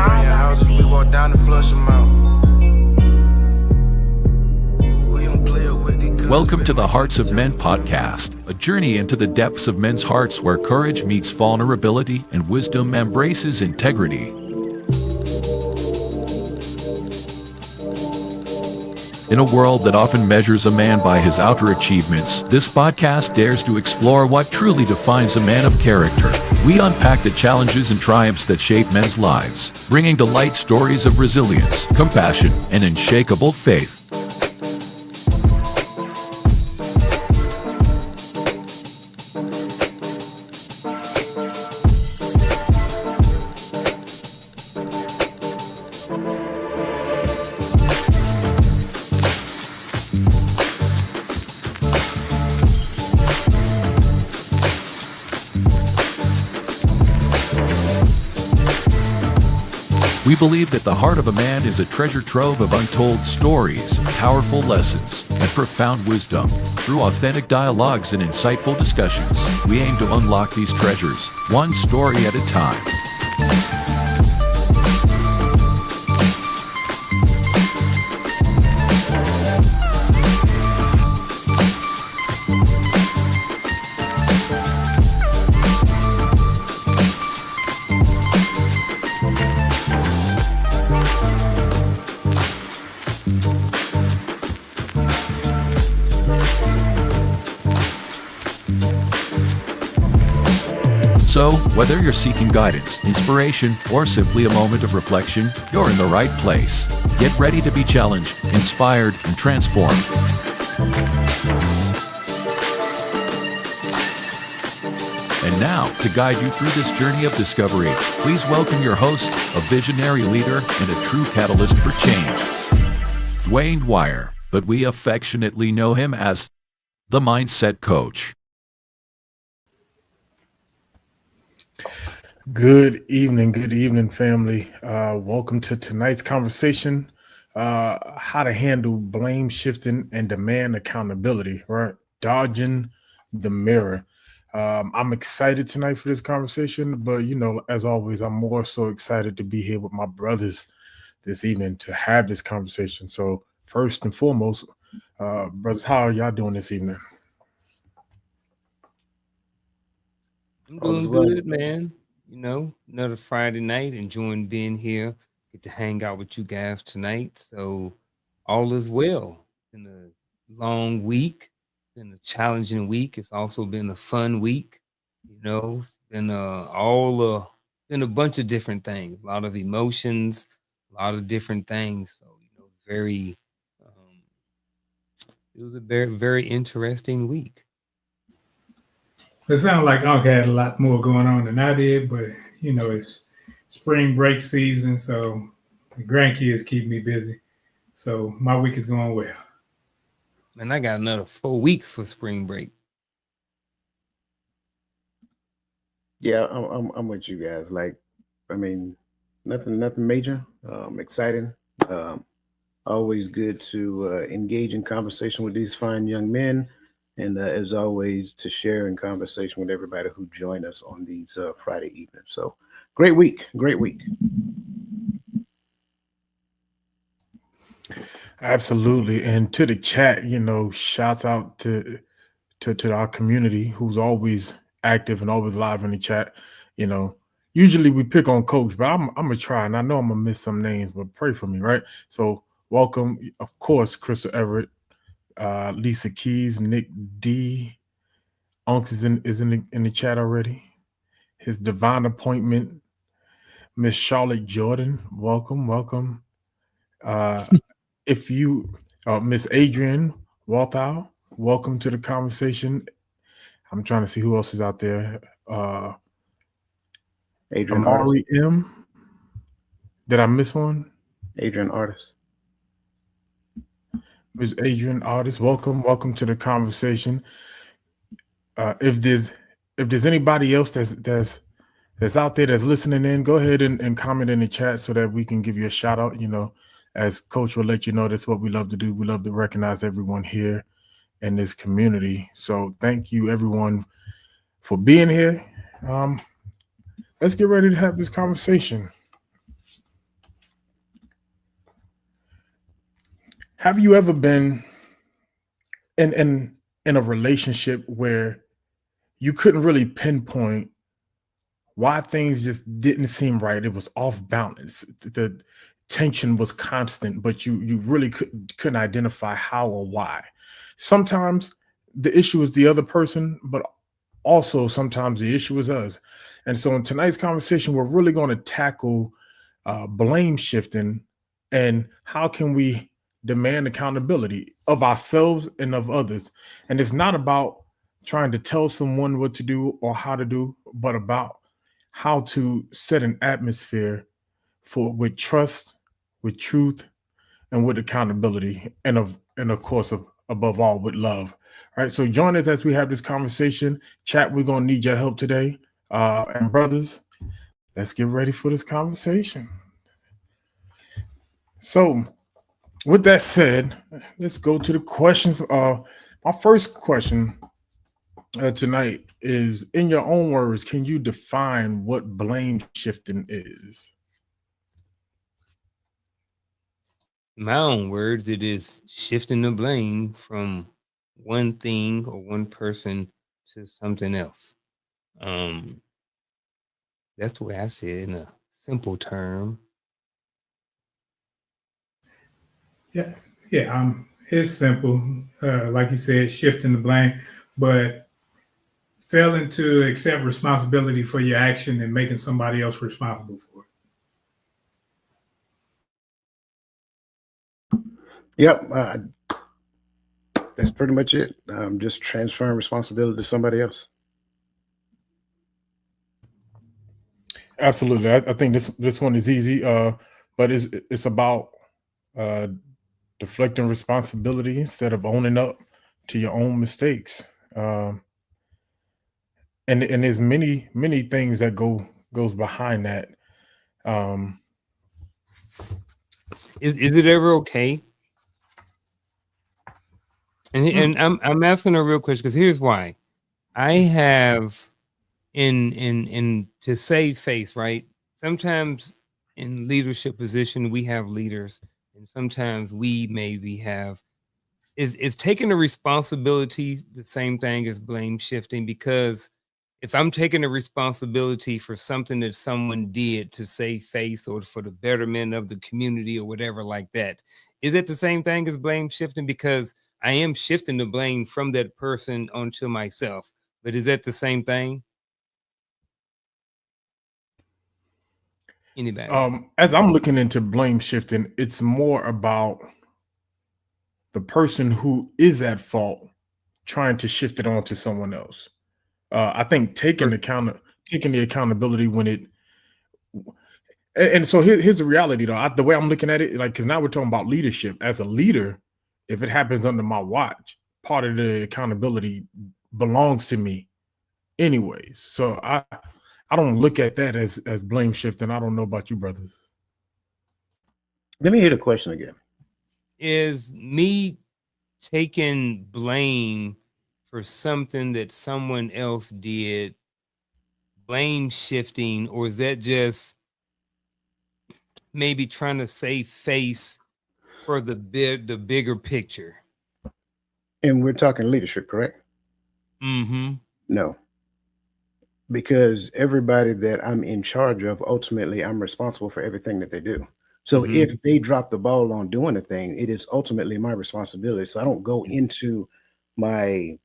praying houses, we walk down to flush them out. We don't play it with it. Welcome to the Hearts of Men podcast, a journey into the depths of men's hearts where courage meets vulnerability and wisdom embraces integrity. In a world that often measures a man by his outer achievements, this podcast dares to explore what truly defines a man of character. We unpack the challenges and triumphs that shape men's lives, bringing to light stories of resilience, compassion, and unshakable faith. We believe that the heart of a man is a treasure trove of untold stories, powerful lessons, and profound wisdom. Through authentic dialogues and insightful discussions, we aim to unlock these treasures, one story at a time. So, whether you're seeking guidance, inspiration, or simply a moment of reflection, you're in the right place. Get ready to be challenged, inspired, and transformed. And now, to guide you through this journey of discovery, please welcome your host, a visionary leader and a true catalyst for change, Dwayne Dwyer, but we affectionately know him as the Mindset Coach. Good evening, family. Welcome to tonight's conversation, how to handle blame shifting and demand accountability, right? Dodging the mirror. I'm excited tonight for this conversation, but as always, I'm more so excited to be here with my brothers this evening to have this conversation. So first and foremost, brothers, how are y'all doing this evening? I'm doing good, man. Another Friday night, enjoying being here. Get to hang out with you guys tonight. So all is well. Been a long week, been a challenging week. It's also been a fun week. It's been been a bunch of different things, a lot of emotions, a lot of different things. So it was a very, very interesting week. It sounds like Unc had a lot more going on than I did, but it's spring break season, so the grandkids keep me busy. So my week is going well. And I got another 4 weeks for spring break. Yeah, I'm with you guys. Nothing major. Exciting. Always good to engage in conversation with these fine young men. And as always, to share in conversation with everybody who join us on these Friday evenings. So great week. Absolutely. And to the chat, shouts out to our community who's always active and always live in the chat. Usually we pick on Coach, but I'm gonna try, and I know I'm gonna miss some names, but pray for me, right? So welcome, of course, Crystal Everett, Lisa Keys, Nick D. Unks is in the chat already. His divine appointment, Miss Charlotte Jordan, welcome. If you, Miss Adrian Walthau, welcome to the conversation. I'm trying to see who else is out there. Adrian Amari M. Did I miss one? Adrian Artist. Ms. Adrian Artist, welcome to the conversation. If there's anybody else that's out there that's listening in, go ahead and comment in the chat so that we can give you a shout out. As Coach will let you know, that's what we love to do. We love to recognize everyone here in this community. So thank you everyone for being here. Let's get ready to have this conversation. Have you ever been in a relationship where you couldn't really pinpoint why things just didn't seem right? It was off balance. The tension was constant, but you really couldn't identify how or why. Sometimes the issue is the other person, but also sometimes the issue is us. And so in tonight's conversation, we're really going to tackle blame shifting and how can we demand accountability of ourselves and of others. And it's not about trying to tell someone what to do or how to do, but about how to set an atmosphere for with trust, with truth, and with accountability, and of course, above all, with love. All right. So join us as we have this conversation. Chat, we're gonna need your help today. And brothers, let's get ready for this conversation. So, with that said, let's go to the questions. My first question tonight is, in your own words, can you define what blame shifting is? In my own words, it is shifting the blame from one thing or one person to something else. That's the way I see it in a simple term. Yeah, yeah. It's simple. Like you said, shifting the blame, but failing to accept responsibility for your action and making somebody else responsible for it. Yep. That's pretty much it. Just transferring responsibility to somebody else. Absolutely. I think this one is easy, but it's about deflecting responsibility instead of owning up to your own mistakes. And there's many things that goes behind that. Is it ever okay? And I'm asking a real question because here's why. I have in to save face, right? Sometimes in leadership position we have leaders, and sometimes we maybe have is taking the responsibility the same thing as blame shifting? Because if I'm taking the responsibility for something that someone did to save face or for the betterment of the community or whatever like that, is it the same thing as blame shifting? Because I am shifting the blame from that person onto myself. But is that the same thing? Anybody? As I'm looking into blame shifting, it's more about the person who is at fault trying to shift it onto someone else. I think taking the accountability when it, and so here's the reality though. The way I'm looking at it, like, because now we're talking about leadership. As a leader, if it happens under my watch, part of the accountability belongs to me, anyways. So I don't look at that as blame shifting. I don't know about you, brothers. Let me hear the question again. Is me taking blame for something that someone else did blame shifting, or is that just maybe trying to save face for the bigger picture? And we're talking leadership, correct? Mm-hmm. No. Because everybody that I'm in charge of, ultimately, I'm responsible for everything that they do. So if they drop the ball on doing a thing, it is ultimately my responsibility. So I don't go into my,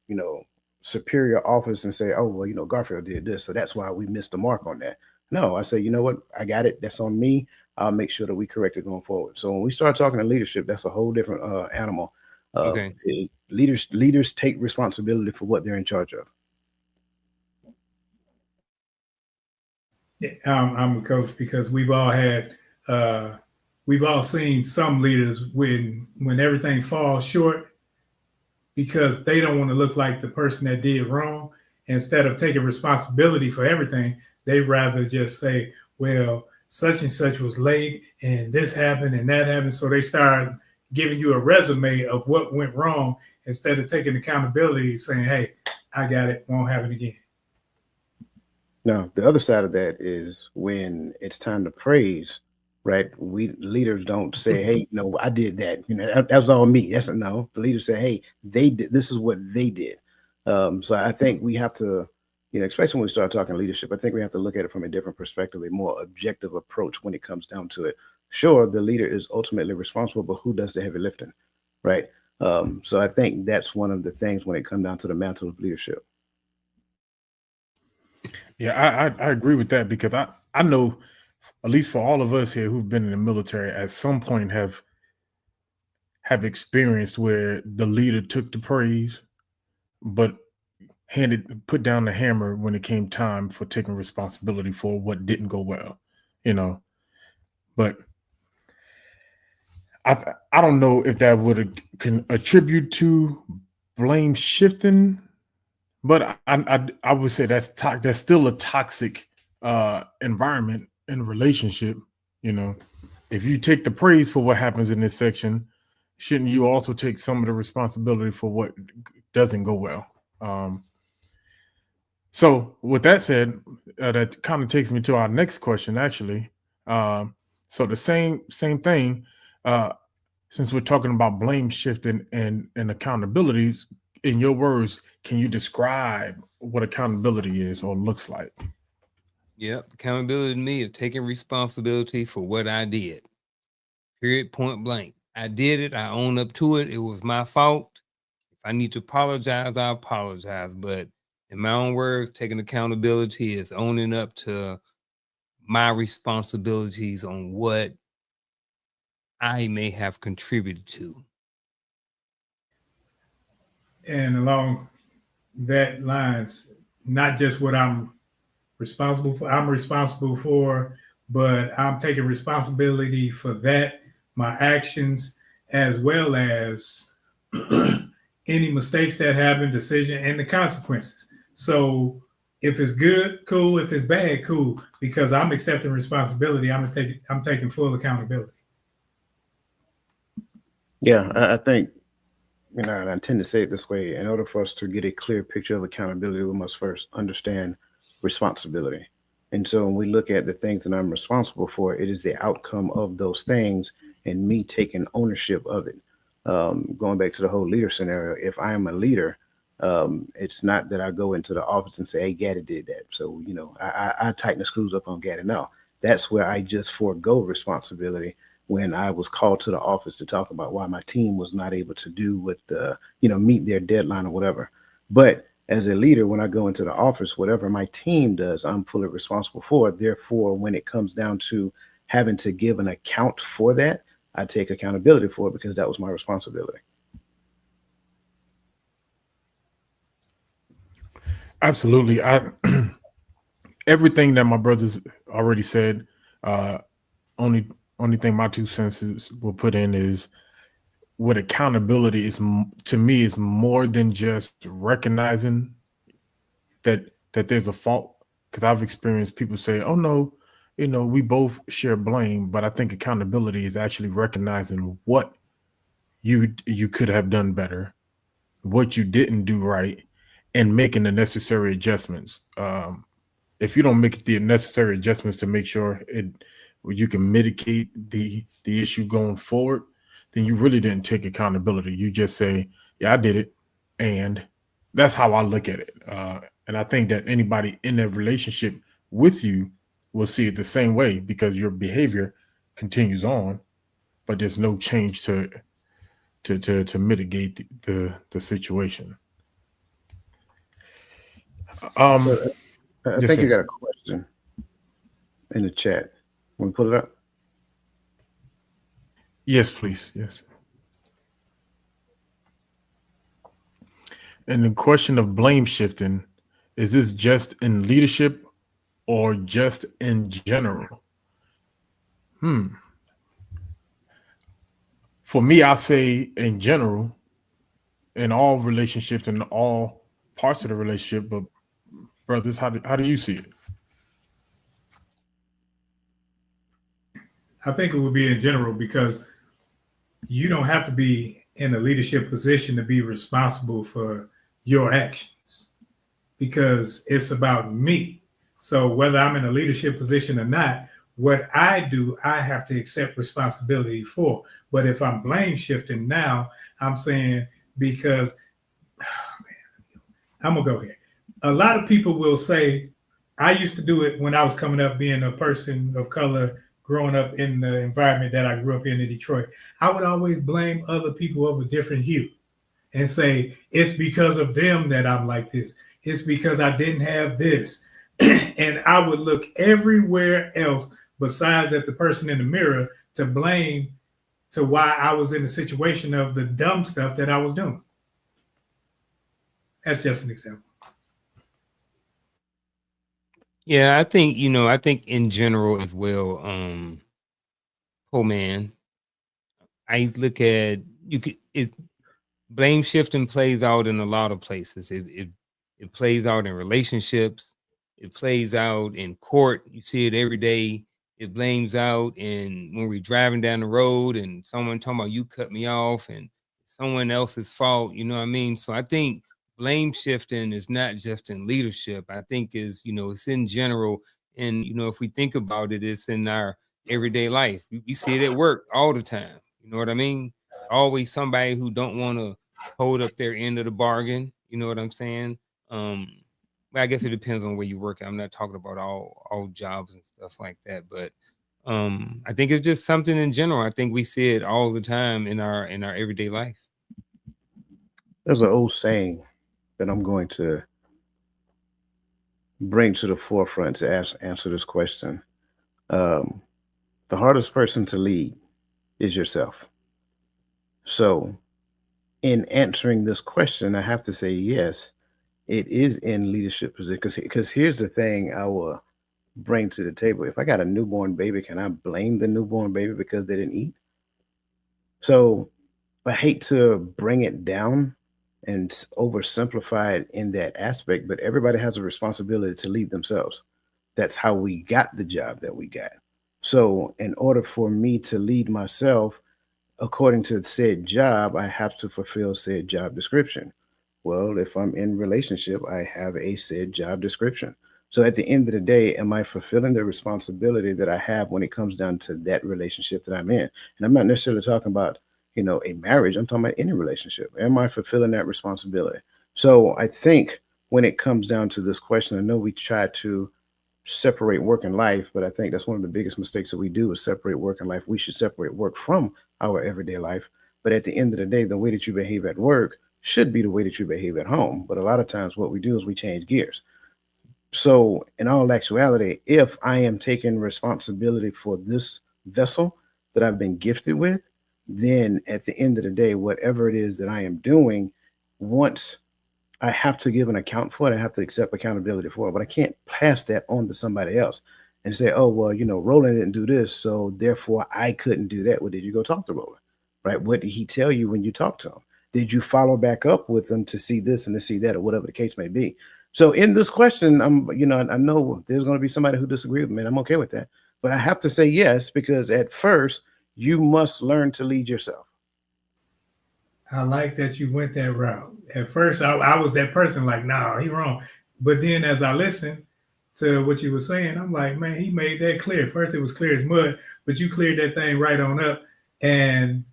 superior office and say, oh, well, Garfield did this, so that's why we missed the mark on that. No, I say, you know what? I got it. That's on me. I'll make sure that we correct it going forward. So when we start talking to leadership, that's a whole different animal. Okay. Leaders take responsibility for what they're in charge of. Yeah, I'm a coach because we've all seen some leaders when everything falls short because they don't want to look like the person that did wrong. Instead of taking responsibility for everything, they rather just say, well, such and such was late and this happened and that happened. So they start giving you a resume of what went wrong instead of taking accountability, saying, hey, I got it, won't happen again. Now, the other side of that is when it's time to praise, right? We leaders don't say, "Hey, no, I did that. You know, that was all me." That's no. The leaders say, "Hey, they did. This is what they did." So I think we have to, especially when we start talking leadership, I think we have to look at it from a different perspective, a more objective approach when it comes down to it. Sure, the leader is ultimately responsible, but who does the heavy lifting, right? So I think that's one of the things when it comes down to the mantle of leadership. Yeah, I agree with that because I know, at least for all of us here who've been in the military, at some point have experienced where the leader took the praise, but put down the hammer when it came time for taking responsibility for what didn't go well, you know. But I don't know if that would can attribute to blame shifting, but I would say that's still a toxic environment in a relationship. You know, if you take the praise for what happens in this section, shouldn't you also take some of the responsibility for what doesn't go well? So with that said, that kind of takes me to our next question, actually. So the same thing. Since we're talking about blame shifting and accountabilities, in your words, can you describe what accountability is or looks like? Yep. Accountability to me is taking responsibility for what I did. Period, point blank. I did it. I own up to it. It was my fault. If I need to apologize, I apologize. But in my own words, taking accountability is owning up to my responsibilities on what I may have contributed to. And along that lines, not just what I'm responsible for, but I'm taking responsibility for that, my actions, as well as any mistakes that happen, decision, and the consequences. So if it's good, cool. If it's bad, cool. Because I'm accepting responsibility. I'm taking full accountability. Yeah, I think, and I tend to say it this way, in order for us to get a clear picture of accountability, we must first understand responsibility. And so when we look at the things that I'm responsible for, it is the outcome of those things and me taking ownership of it. Going back to the whole leader scenario, if I am a leader, it's not that I go into the office and say, "Hey, Gaddy did that, so I tighten the screws up on Gaddy." No, that's where I just forego responsibility when I was called to the office to talk about why my team was not able to do what meet their deadline or whatever. But as a leader, when I go into the office, whatever my team does, I'm fully responsible for. Therefore, when it comes down to having to give an account for that, I take accountability for it because that was my responsibility. Absolutely. Everything that my brothers already said, only thing my 2 cents will put in is what accountability is to me is more than just recognizing that there's a fault. Because I've experienced people say, "Oh no, we both share blame," but I think accountability is actually recognizing what you could have done better, what you didn't do right, and making the necessary adjustments. If you don't make the necessary adjustments to make sure you can mitigate the issue going forward, then you really didn't take accountability. You just say, "Yeah, I did it," and that's how I look at it. And I think that anybody in that relationship with you will see it the same way because your behavior continues on, but there's no change to mitigate the situation. So I Yes, think sir. you got a question in the chat. Want to pull it up? Yes, please. Yes. And the question of blame shifting, is this just in leadership or just in general? For me, I say in general, in all relationships and all parts of the relationship. But brothers, how do you see it? I think it would be in general because you don't have to be in a leadership position to be responsible for your actions because it's about me. So whether I'm in a leadership position or not, What I do, I have to accept responsibility for. But if I'm blame shifting now, I'm saying because, oh man, I'm going to go here. A lot of people will say, I used to do it when I was coming up being a person of color, growing up in the environment that I grew up in Detroit. I would always blame other people of a different hue and say, it's because of them that I'm like this. It's because I didn't have this. And I would look everywhere else besides at the person in the mirror to blame to why I was in the situation of the dumb stuff that I was doing. That's just an example. Yeah, I think, I think in general as well, man, I look at blame shifting plays out in a lot of places. It plays out in relationships. It plays out in court. You see it every day. It blames out in when we're driving down the road and someone talking about you cut me off and someone else's fault. You know what I mean? So I think blame shifting is not just in leadership. I think it's in general. And, if we think about it, it's in our everyday life. We see it at work all the time. You know what I mean? Always somebody who don't want to hold up their end of the bargain. You know what I'm saying? I guess it depends on where you work. I'm not talking about all jobs and stuff like that, but I think it's just something in general. I think we see it all the time in our everyday life. There's an old saying that I'm going to bring to the forefront to answer this question. The hardest person to lead is yourself. So in answering this question, I have to say yes. It is in leadership position because here's the thing I will bring to the table. If I got a newborn baby, can I blame the newborn baby because they didn't eat? So I hate to bring it down and oversimplify it in that aspect, but everybody has a responsibility to lead themselves. That's how we got the job that we got. So in order for me to lead myself, according to said job, I have to fulfill said job description. Well, if I'm in relationship, I have a said job description. So at the end of the day, am I fulfilling the responsibility that I have when it comes down to that relationship that I'm in? And I'm not necessarily talking about, a marriage. I'm talking about any relationship. Am I fulfilling that responsibility? So I think when it comes down to this question, I know we try to separate work and life, but I think that's one of the biggest mistakes that we do is separate work and life. We should separate work from our everyday life. But at the end of the day, the way that you behave at work should be the way that you behave at home. But a lot of times what we do is we change gears. So in all actuality, if I am taking responsibility for this vessel that I've been gifted with, then at the end of the day, whatever it is that I am doing, once I have to give an account for it, I have to accept accountability for it, but I can't pass that on to somebody else and say, oh, well, Roland didn't do this, so therefore I couldn't do that. Well, did you go talk to Roland, right? What did he tell you when you talked to him? Did you follow back up with them to see this and to see that, or whatever the case may be? So in this question, I know there's going to be somebody who disagrees with me, and I'm okay with that. But I have to say yes, because at first you must learn to lead yourself. I like that you went that route. At first, I was that person like, nah, he wrong. But then as I listened to what you were saying, I'm like, man, he made that clear. First, it was clear as mud, but you cleared that thing right on up. And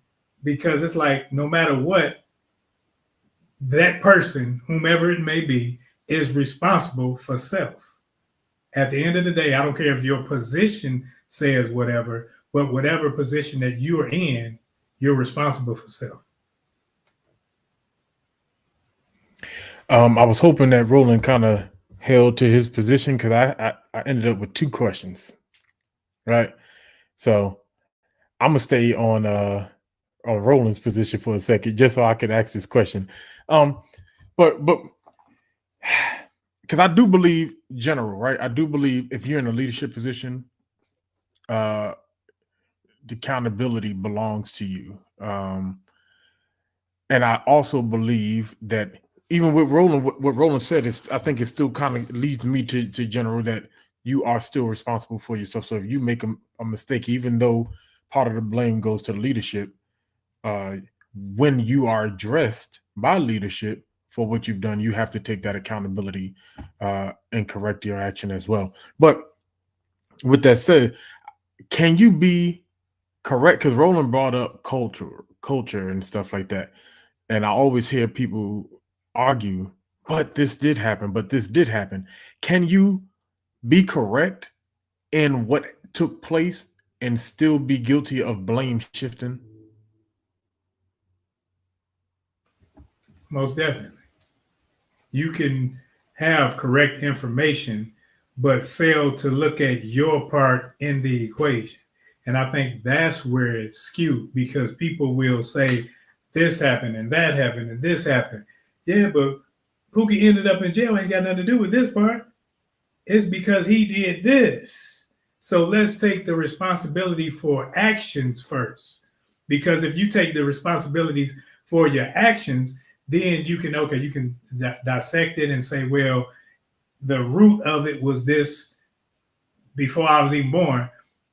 because it's like, no matter what, that person, whomever it may be, is responsible for self. At the end of the day, I don't care if your position says whatever, but whatever position that you are in, you're responsible for self. I was hoping that Roland kind of held to his position because I ended up with two questions, right? So I'm gonna stay on Roland's position for a second, just so I can ask this question. But because I do believe general, right? I do believe if you're in a leadership position, the accountability belongs to you. And I also believe that even with Roland, what Roland said is, I think it still kind of leads me to general that you are still responsible for yourself. So if you make a mistake, even though part of the blame goes to the leadership, when you are addressed by leadership for what you've done, you have to take that accountability and correct your action as well. But with that said, can you be correct? Because Roland brought up culture and stuff like that. And I always hear people argue, but this did happen, but this did happen. Can you be correct in what took place and still be guilty of blame shifting? Most definitely. You can have correct information, but fail to look at your part in the equation. And I think that's where it's skewed, because people will say this happened and that happened and this happened. Yeah, but Pookie ended up in jail, ain't got nothing to do with this part. It's because he did this. So let's take the responsibility for actions first. Because if you take the responsibilities for your actions, then you can dissect it and say, well, the root of it was this before I was even born.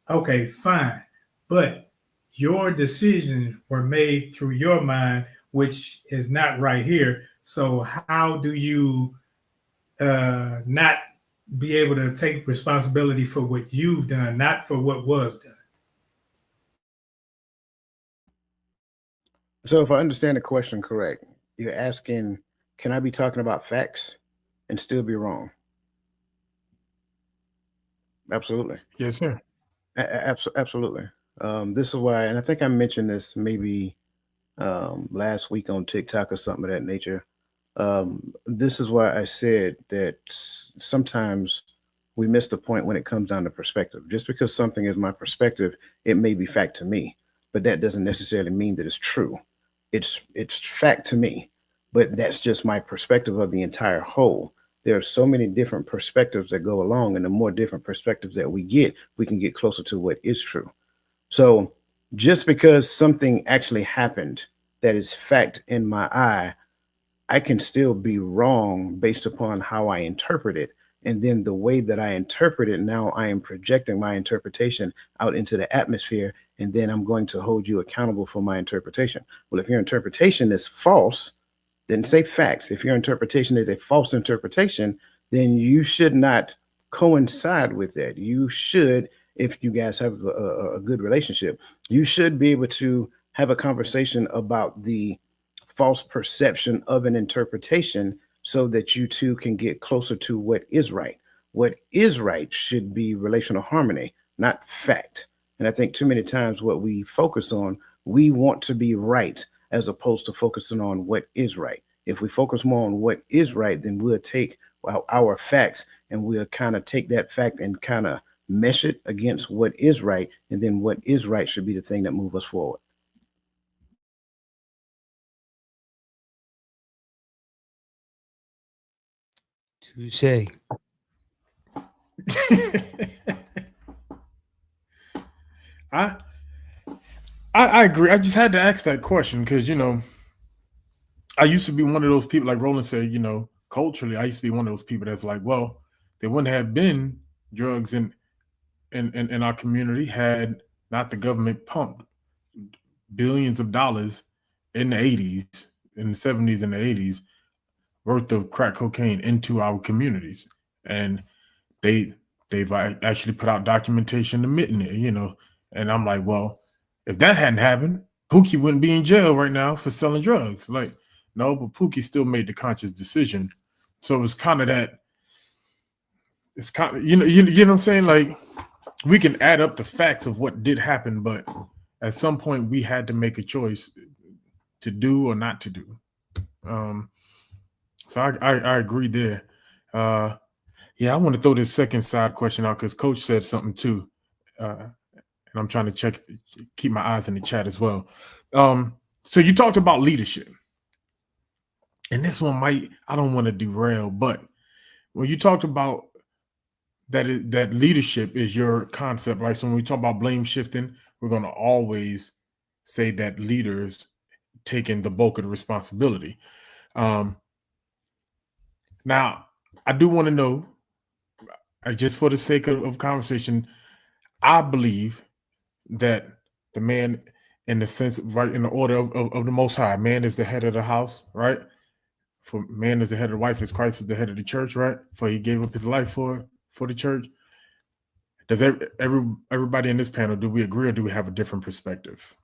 Okay, fine. But your decisions were made through your mind, which is not right here. So how do you not be able to take responsibility for what you've done, not for what was done? So if I understand the question correct, you're asking, can I be talking about facts and still be wrong? Absolutely. Yes, sir. Absolutely. This is why, and I think I mentioned this maybe last week on TikTok or something of that nature. This is why I said that sometimes we miss the point when it comes down to perspective. Just because something is my perspective, it may be fact to me, but that doesn't necessarily mean that it's true. It's fact to me, but that's just my perspective of the entire whole. There are so many different perspectives that go along, and the more different perspectives that we can get closer to what is true. So just because something actually happened that is fact in my eye, I can still be wrong based upon how I interpret it. And then the way that I interpret it, now I am projecting my interpretation out into the atmosphere, and then I'm going to hold you accountable for my interpretation. Well, if your interpretation is false, then say facts. If your interpretation is a false interpretation, then you should not coincide with that. You should, if you guys have a good relationship, you should be able to have a conversation about the false perception of an interpretation so that you two can get closer to what is right. What is right should be relational harmony, not fact. And I think too many times what we focus on, we want to be right as opposed to focusing on what is right. If we focus more on what is right, then we'll take our facts and we'll kind of take that fact and kind of mesh it against what is right. And then what is right should be the thing that moves us forward. Touche. I agree. I just had to ask that question because, I used to be one of those people, like Roland said, culturally, I used to be one of those people that's like, well, there wouldn't have been drugs in our community had not the government pumped billions of dollars in the 80s, in the 70s and the 80s worth of crack cocaine into our communities. And they've actually put out documentation admitting it, and I'm like, well, if that hadn't happened, Pookie wouldn't be in jail right now for selling drugs. Like, no, but Pookie still made the conscious decision. So it's kind of that. It's kind of, you know what I'm saying? Like, we can add up the facts of what did happen, but at some point we had to make a choice to do or not to do. So I agree there. Yeah, I want to throw this second side question out because Coach said something too. And I'm trying to keep my eyes in the chat as well. So you talked about leadership. And this one I don't want to derail, but when you talked about that leadership is your concept, right? So when we talk about blame shifting, we're going to always say that leaders taking the bulk of the responsibility. Now, I do want to know, just for the sake of conversation, I believe that the man, in the sense, right, in the order of the Most High, man is the head of the house, right? For man is the head of the wife, as Christ is the head of the church, right? For he gave up his life for the church. Does everybody in this panel, do we agree or do we have a different perspective?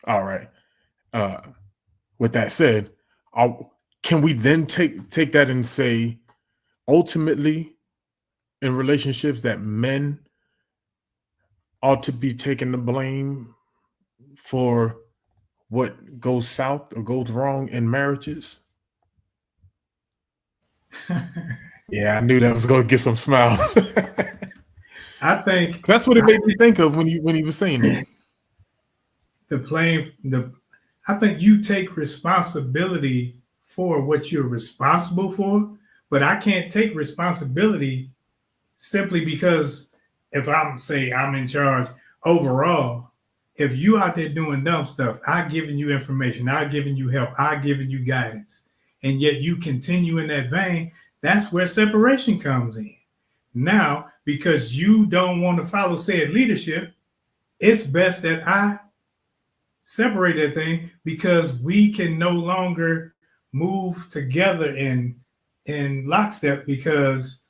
All right. With that said, can we then take that and say, ultimately, in relationships, that men ought to be taking the blame for what goes south or goes wrong in marriages? Yeah, I knew that was going to get some smiles. I think That's what it made me think of when he was saying it. I think you take responsibility for what you're responsible for, but I can't take responsibility simply because if I'm in charge overall. If you out there doing dumb stuff, I've given you information, I've given you help, I've given you guidance, and yet you continue in that vein, that's where separation comes in. Now, because you don't want to follow said leadership, it's best that I separate that thing because we can no longer move together in lockstep because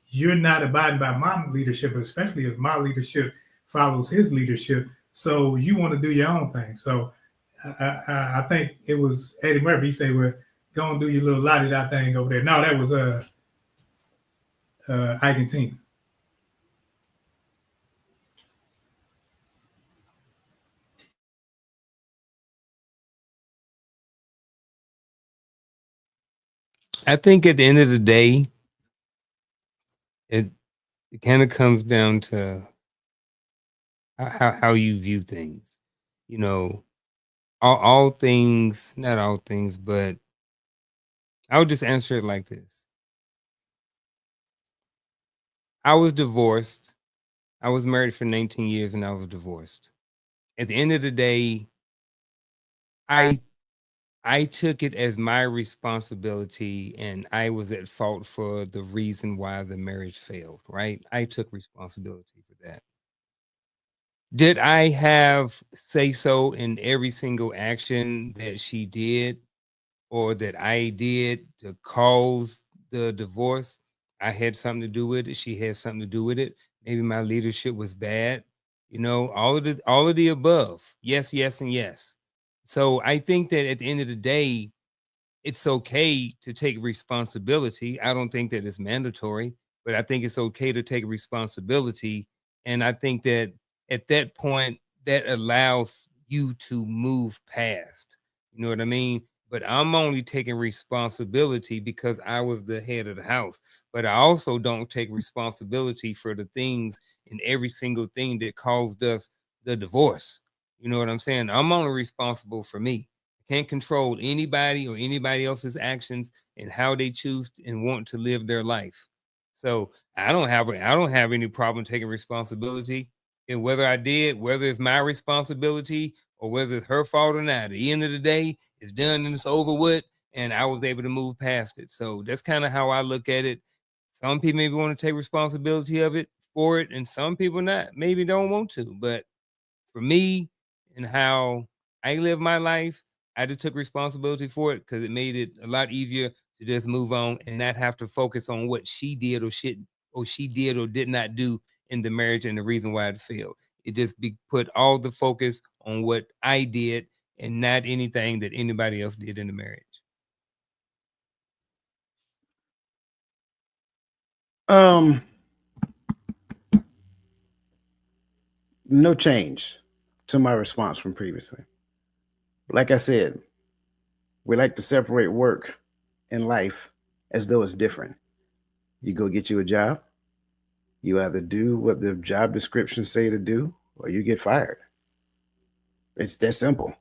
you're not abiding by my leadership, especially if my leadership follows his leadership. So you want to do your own thing. So I think it was Eddie Murphy. He said, "Well, go and do your little la-di-da thing over there." No, that was Ike and Tina. I think at the end of the day, it kind of comes down to how you view things. You know, all things, not all things, but I would just answer it like this. I was divorced. I was married for 19 years and I was divorced. At the end of the day, I took it as my responsibility and I was at fault for the reason why the marriage failed, right? I took responsibility for that. Did I have say so in every single action that she did or that I did to cause the divorce? I had something to do with it. She had something to do with it. Maybe my leadership was bad. You know, all of the above. Yes, yes, and yes. So I think that at the end of the day, it's okay to take responsibility. I don't think that it's mandatory, but I think it's okay to take responsibility. And I think that at that point, that allows you to move past. You know what I mean? But I'm only taking responsibility because I was the head of the house. But I also don't take responsibility for the things and every single thing that caused us the divorce. You know what I'm saying? I'm only responsible for me. Can't control anybody or anybody else's actions and how they choose and want to live their life. So I don't have any problem taking responsibility. And whether I did, whether it's my responsibility or whether it's her fault or not, at the end of the day, it's done and it's over with, and I was able to move past it. So that's kind of how I look at it. Some people maybe want to take responsibility of it for it, and some people not, maybe don't want to. But for me and how I live my life, I just took responsibility for it because it made it a lot easier to just move on and not have to focus on what she did or she did or did not do in the marriage and the reason why it failed. It just put all the focus on what I did and not anything that anybody else did in the marriage. No change to my response from previously. Like I said, we like to separate work and life as though it's different. You go get you a job, you either do what the job descriptions say to do, or you get fired. It's that simple.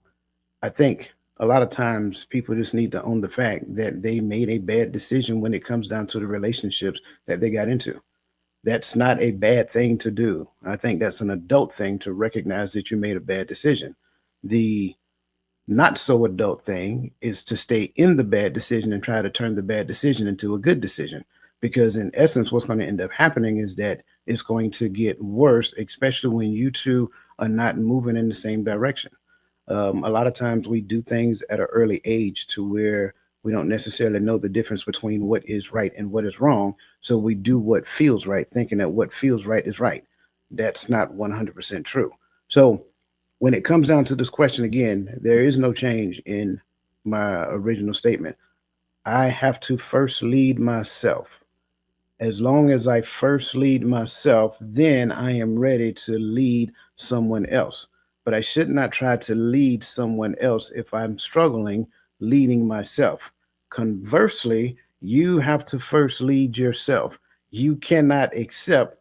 I think a lot of times people just need to own the fact that they made a bad decision when it comes down to the relationships that they got into. That's not a bad thing to do. I think that's an adult thing to recognize that you made a bad decision. The not so adult thing is to stay in the bad decision and try to turn the bad decision into a good decision. Because in essence, what's going to end up happening is that it's going to get worse, especially when you two are not moving in the same direction. A lot of times we do things at an early age to where We don't necessarily know the difference between what is right and what is wrong. So we do what feels right, thinking that what feels right is right. That's not 100% true. So when it comes down to this question again, there is no change in my original statement. I have to first lead myself. As long as I first lead myself, then I am ready to lead someone else. But I should not try to lead someone else if I'm struggling leading myself. Conversely, you have to first lead yourself. You cannot accept,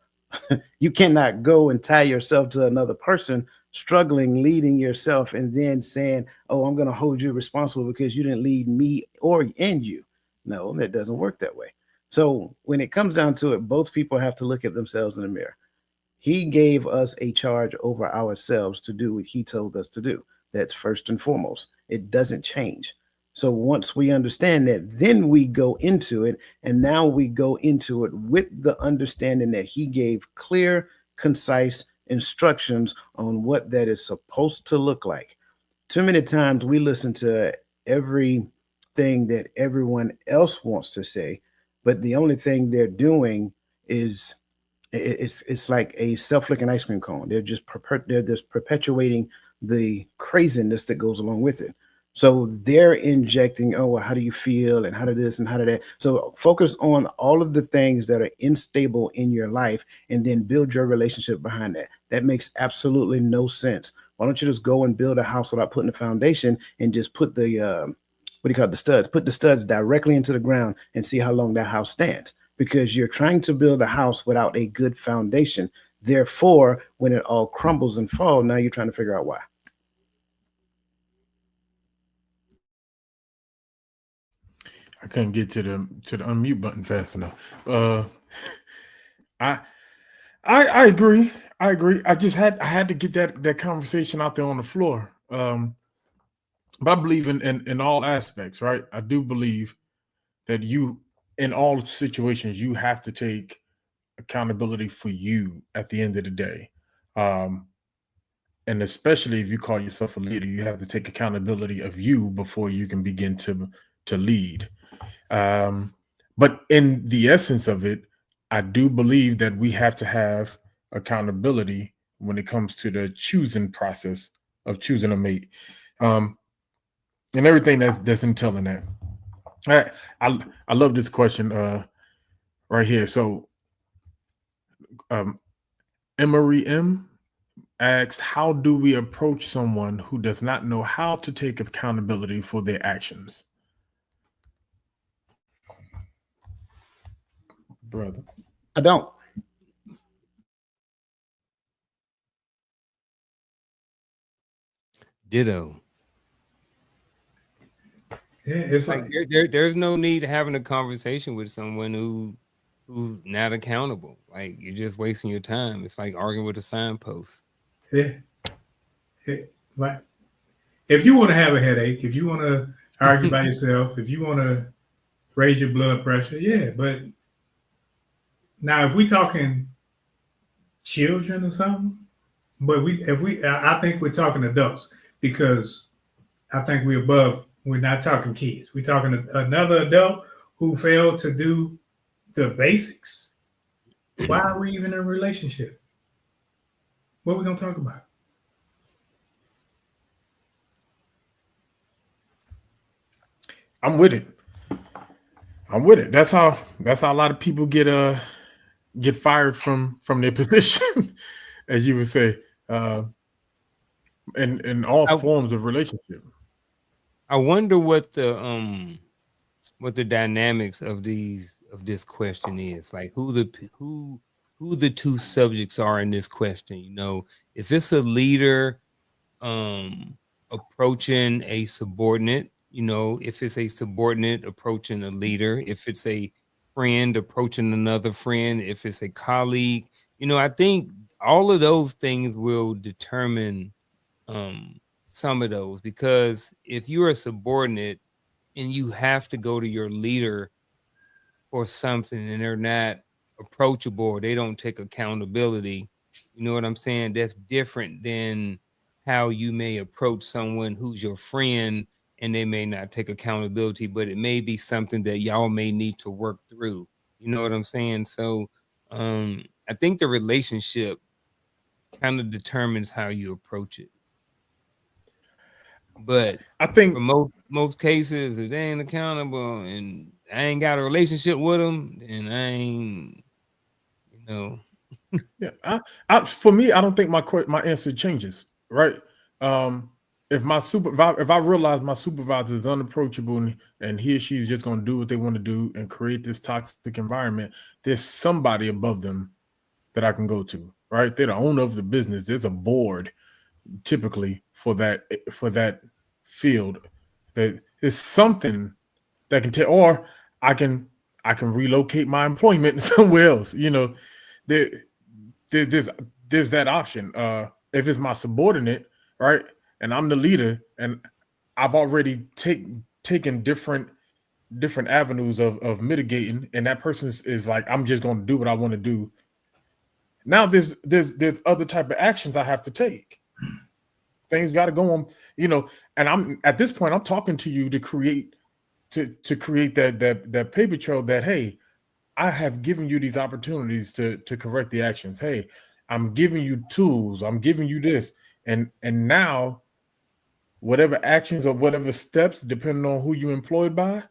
you cannot go and tie yourself to another person struggling leading yourself and then saying, oh, I'm going to hold you responsible because you didn't lead me or and you. No, that doesn't work that way. So when it comes down to it, both people have to look at themselves in the mirror. He gave us a charge over ourselves to do what he told us to do. That's first and foremost. It doesn't change. So once we understand that, then we go into it. And now we go into it with the understanding that he gave clear, concise instructions on what that is supposed to look like. Too many times we listen to everything that everyone else wants to say, but the only thing they're doing is it's like a self-licking ice cream cone. They're just perpetuating the craziness that goes along with it. So they're injecting, oh, well, how do you feel and how to this and how to that. So focus on all of the things that are unstable in your life and then build your relationship behind that. That makes absolutely no sense. Why don't you just go and build a house without putting the foundation and just put the, what do you call it, the studs? Put the studs directly into the ground and see how long that house stands. Because you're trying to build a house without a good foundation. Therefore, when it all crumbles and falls, now you're trying to figure out why. I couldn't get to the unmute button fast enough. I agree. I agree. I had to get that conversation out there on the floor. But I believe in all aspects, right? I do believe that you, in all situations, you have to take accountability for you at the end of the day. And especially if you call yourself a leader, you have to take accountability of you before you can begin to lead. But in the essence of it, I do believe that we have to have accountability when it comes to the choosing process of choosing a mate, and everything that's entailing that. I love this question right here. So, Emery M asked, "How do we approach someone who does not know how to take accountability for their actions?" Brother, I don't. Ditto. Yeah, it's like There's no need to having a conversation with someone who's not accountable. Like you're just wasting your time. It's like arguing with a signpost. yeah, like if you want to have a headache, if you want to argue by yourself, if you want to raise your blood pressure, yeah. But now, if we talking children or something, but I think we're talking adults because I think we're above. We're not talking kids. We're talking another adult who failed to do the basics. Why are we even in a relationship? What are we gonna talk about? I'm with it. That's how a lot of people get fired from their position, as you would say, in all forms of relationship. I wonder what the dynamics of this question is. Like who the two subjects are in this question. You know, if it's a leader approaching a subordinate, you know, if it's a subordinate approaching a leader, if it's a friend approaching another friend, if it's a colleague, you know, I think all of those things will determine some of those, because if you're a subordinate and you have to go to your leader for something and they're not approachable or they don't take accountability, you know what I'm saying? That's different than how you may approach someone who's your friend and they may not take accountability, but it may be something that y'all may need to work through. You know what I'm saying? So I think the relationship kind of determines how you approach it. But I think for most cases, if they ain't accountable and I ain't got a relationship with them, then I ain't, you know. Yeah, for me, I don't think my answer changes, right? If I realize my supervisor is unapproachable and he or she is just going to do what they want to do and create this toxic environment, there's somebody above them that I can go to, right? They're the owner of the business. There's a board typically for that field. That is something that can take, or I can relocate my employment somewhere else. You know, there's that option. If it's my subordinate, right, and I'm the leader, and I've already taken different avenues of mitigating, and that person is like, I'm just going to do what I want to do. Now there's other type of actions I have to take. Things got to go on, you know. And I'm at this point, I'm talking to you to create that paper trail that, hey, I have given you these opportunities to correct the actions. Hey, I'm giving you tools. I'm giving you this, and now, whatever actions or whatever steps, depending on who you employed by,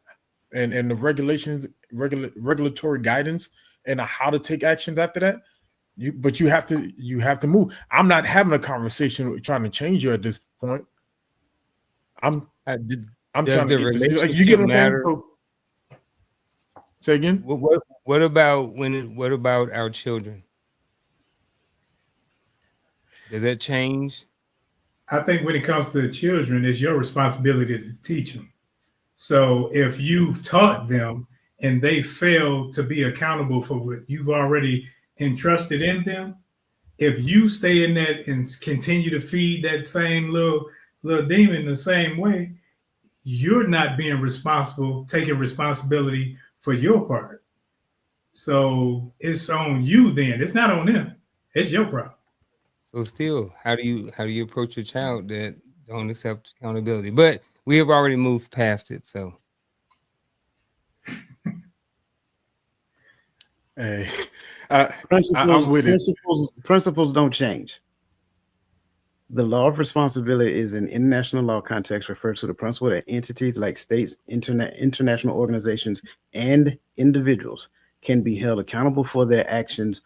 and the regulations, regulatory guidance, and how to take actions after that. But you have to move. I'm not having a conversation trying to change you at this point. I'm trying to get this. Like, you get what I'm saying? So, say again. What about our children? Does that change? I think when it comes to the children, it's your responsibility to teach them. So if you've taught them and they fail to be accountable for what you've already entrusted in them, if you stay in that and continue to feed that same little demon the same way, you're not being responsible, taking responsibility for your part. So it's on you then. It's not on them. It's your problem. So still, how do you approach a child that don't accept accountability? But we have already moved past it, so. Hey, principles don't change. The law of responsibility is in international law context refers to the principle that entities like states, international organizations, and individuals can be held accountable for their actions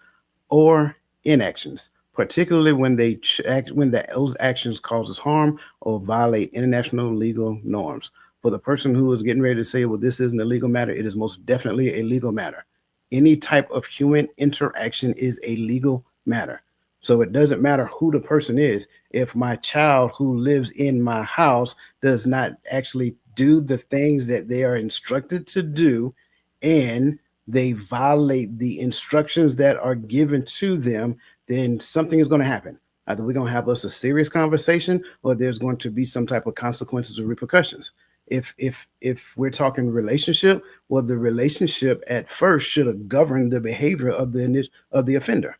or inactions, particularly when those actions causes harm or violate international legal norms. For the person who is getting ready to say, well, this isn't a legal matter, it is most definitely a legal matter. Any type of human interaction is a legal matter. So it doesn't matter who the person is. If my child who lives in my house does not actually do the things that they are instructed to do, and they violate the instructions that are given to them, then something is going to happen. Either we're going to have us a serious conversation, or there's going to be some type of consequences or repercussions. If we're talking relationship, well, the relationship at first should have governed the behavior of the offender.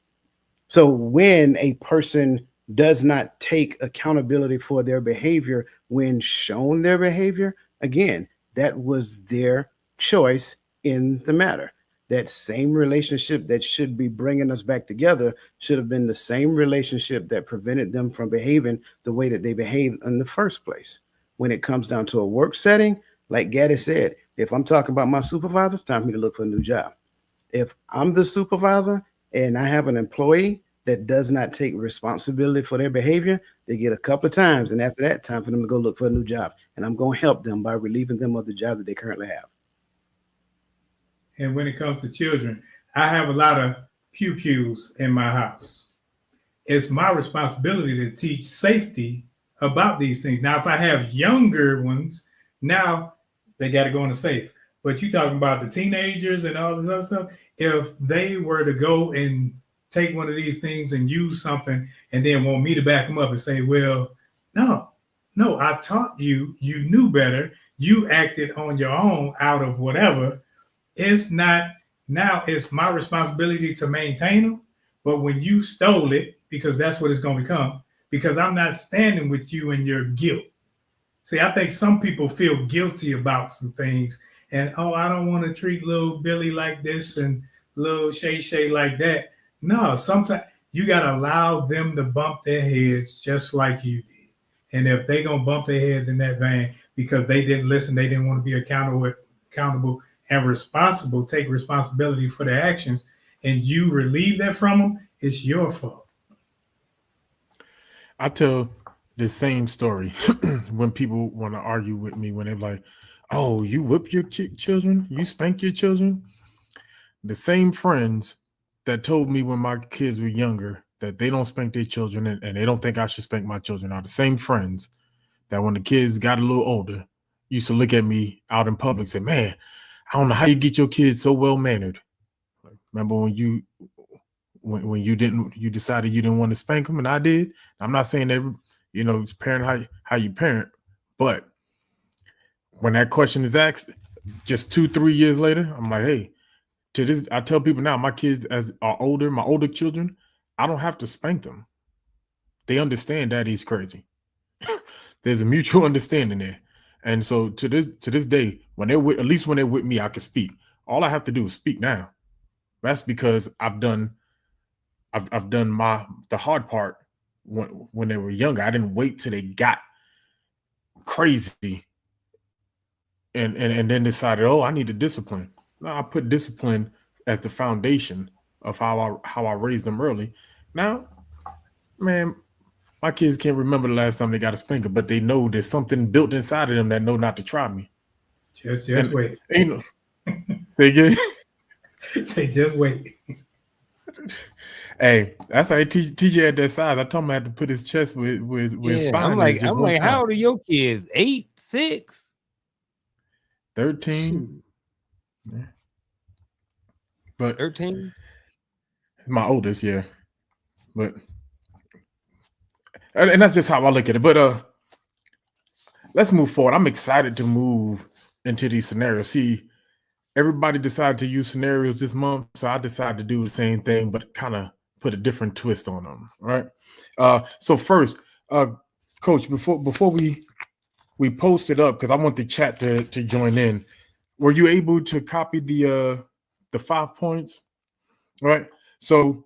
So when a person does not take accountability for their behavior when shown their behavior, again, that was their choice in the matter. That same relationship that should be bringing us back together should have been the same relationship that prevented them from behaving the way that they behaved in the first place. When it comes down to a work setting, like Gaddy said, if I'm talking about my supervisor, it's time for me to look for a new job. If I'm the supervisor and I have an employee that does not take responsibility for their behavior, they get a couple of times. And after that, time for them to go look for a new job. And I'm going to help them by relieving them of the job that they currently have. And when it comes to children, I have a lot of pew-pews in my house. It's my responsibility to teach safety about these things. Now, if I have younger ones, now they got to go in the safe. But you talking about the teenagers and all this other stuff, if they were to go and take one of these things and use something and then want me to back them up and say, well, no, I taught you, you knew better, you acted on your own out of whatever. It's not, now it's my responsibility to maintain them. But when you stole it, because that's what it's going to become, because I'm not standing with you in your guilt. See, I think some people feel guilty about some things, and I don't want to treat little Billy like this and little Shay Shay like that. No, sometimes you gotta allow them to bump their heads just like you did. And if they gonna bump their heads in that van because they didn't listen, they didn't want to be accountable and responsible, take responsibility for their actions, and you relieve that from them, it's your fault. I tell the same story when people want to argue with me when they're like, "Oh, you whip your children, you spank your children." The same friends that told me when my kids were younger that they don't spank their children and they don't think I should spank my children are the same friends that when the kids got a little older used to look at me out in public and say, "Man, I don't know how you get your kids so well mannered." Remember when you decided you didn't want to spank them and I did? I'm not saying that it's parent how you parent, but when that question is asked just 2-3 years later, I'm like, hey, to this, I tell people now, my kids as are older, my older children, I don't have to spank them. They understand Daddy's crazy. There's a mutual understanding there. And so to this day, when they're with, at least when they're with me, I can speak. All I have to do is speak now. That's because I've done the hard part when they were younger. I didn't wait till they got crazy and then decided, oh, I need to discipline. No, I put discipline as the foundation of how I raised them early. Now, man, my kids can't remember the last time they got a spanker, but they know there's something built inside of them that know not to try me. Just wait. Say again. Say just wait. Hey, that's how TJ at that size. I told him I had to put his chest with his spine. I'm like, how old are your kids? 8, 6, 13. Yeah. But 13. My oldest, yeah. But and that's just how I look at it. But let's move forward. I'm excited to move into these scenarios. See, everybody decided to use scenarios this month, so I decided to do the same thing, but kind of put a different twist on them. Right. So first, Coach, before we post it up, because I want the chat to join in. Were you able to copy the 5 points? Right. So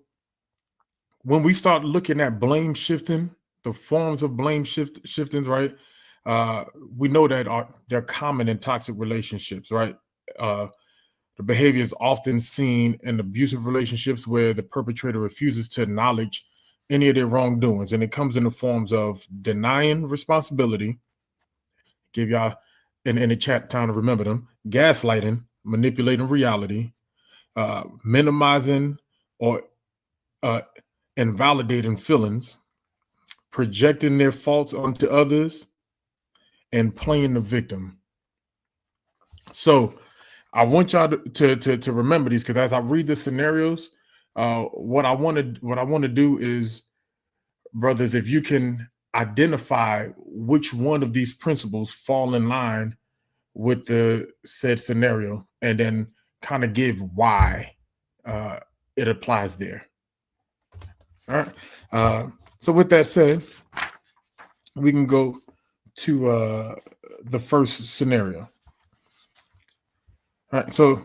when we start looking at blame shifting, the forms of blame shiftings, right? We know that they're common in toxic relationships, right? The behavior is often seen in abusive relationships where the perpetrator refuses to acknowledge any of their wrongdoings, and it comes in the forms of denying responsibility. Give y'all in the chat time to remember them: gaslighting, manipulating reality, minimizing or invalidating feelings, projecting their faults onto others, and playing the victim. So I want y'all to remember these, because as I read the scenarios, what I want to do is, brothers, if you can identify which one of these principles fall in line with the said scenario, and then kind of give why it applies there. All right. So with that said, we can go to the first scenario. All right. So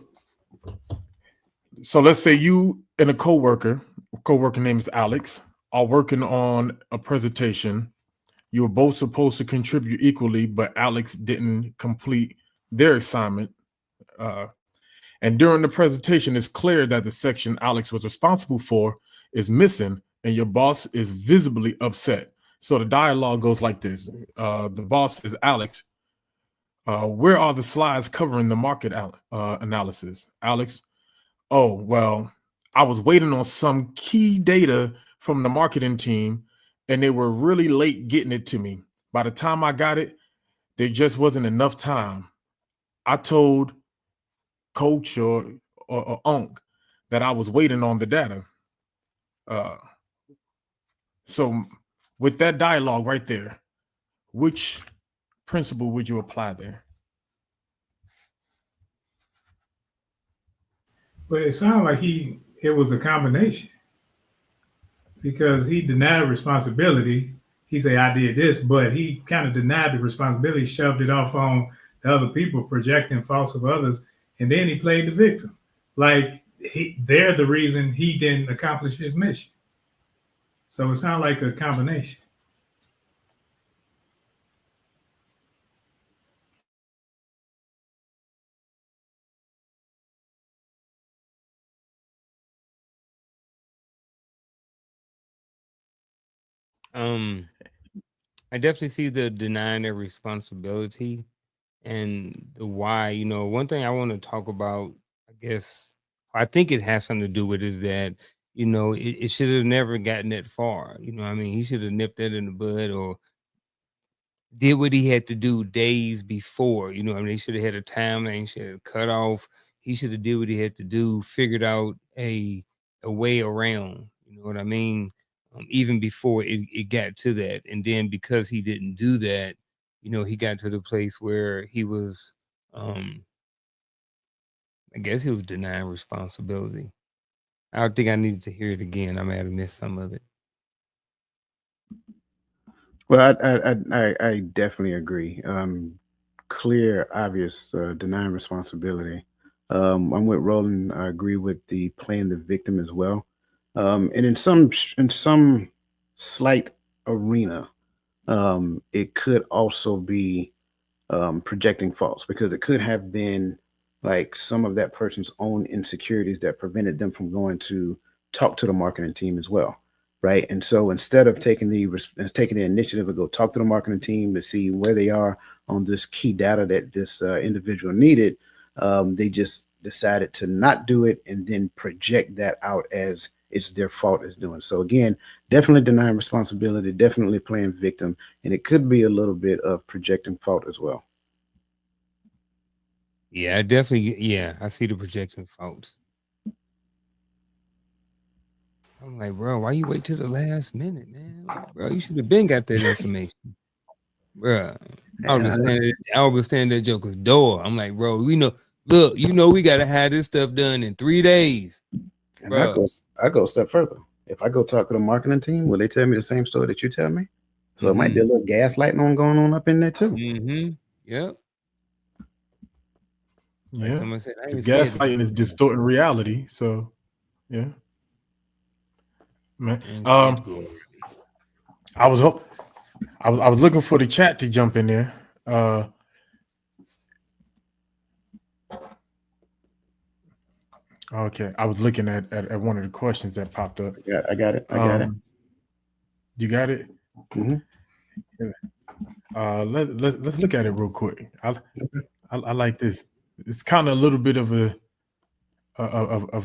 let's say you and a coworker name is Alex, are working on a presentation. You were both supposed to contribute equally, but Alex didn't complete their assignment. And during the presentation, it's clear that the section Alex was responsible for is missing, and your boss is visibly upset. So the dialogue goes like this. The boss is Alex. Where are the slides covering the market analysis? Alex, oh, well, I was waiting on some key data from the marketing team, and they were really late getting it to me. By the time I got it, there just wasn't enough time. I told Coach or Unc that I was waiting on the data. So with that dialogue right there, which principle would you apply there? But it sounded like it was a combination, because he denied responsibility he say, I did this, but he kind of denied the responsibility, shoved it off on the other people, projecting faults of others, and then he played the victim. Like they're the reason he didn't accomplish his mission. So it sounds like a combination. I definitely see the denying their responsibility and the why. You know, one thing I want to talk about, I guess, I think it has something to do with is that, you know, it should have never gotten that far. You know what I mean? He should have nipped that in the bud or did what he had to do days before. You know, I mean, they should have had a timeline, should have cut off. He should have did what he had to do, figured out a way around. You know what I mean? Even before it got to that, and then because he didn't do that, you know, he got to the place where he was, I guess he was denying responsibility. I don't think I needed to hear it again. I may have missed some of it. Well, I definitely agree. Clear, obvious, denying responsibility. I'm with Roland. I agree with the playing the victim as well. And in some slight arena, it could also be projecting faults, because it could have been like some of that person's own insecurities that prevented them from going to talk to the marketing team as well. Right. And so instead of taking the initiative to go talk to the marketing team to see where they are on this key data that this individual needed, they just decided to not do it and then project that out as it's their fault is doing. So again, definitely denying responsibility, definitely playing victim, and it could be a little bit of projecting fault as well. Yeah, I definitely. Yeah, I see the projecting faults. I'm like, bro, why you wait till the last minute, man? Like, bro, you should have been got that information, bro. I was standing at Joker's door. I'm like, bro, we know. Look, you know, we gotta have this stuff done in 3 days. And I go a step further. If I go talk to the marketing team, will they tell me the same story that you tell me? So it might be a little gaslighting going on up in there too. Mm-hmm. Yep. Yeah. Someone said, gaslighting is distorting reality. So, yeah. Man, I was looking for the chat to jump in there. Okay, I was looking at one of the questions that popped up. Yeah, I got it. You got it. Mm-hmm. Let's look at it real quick. I like this. It's kind of a little bit of a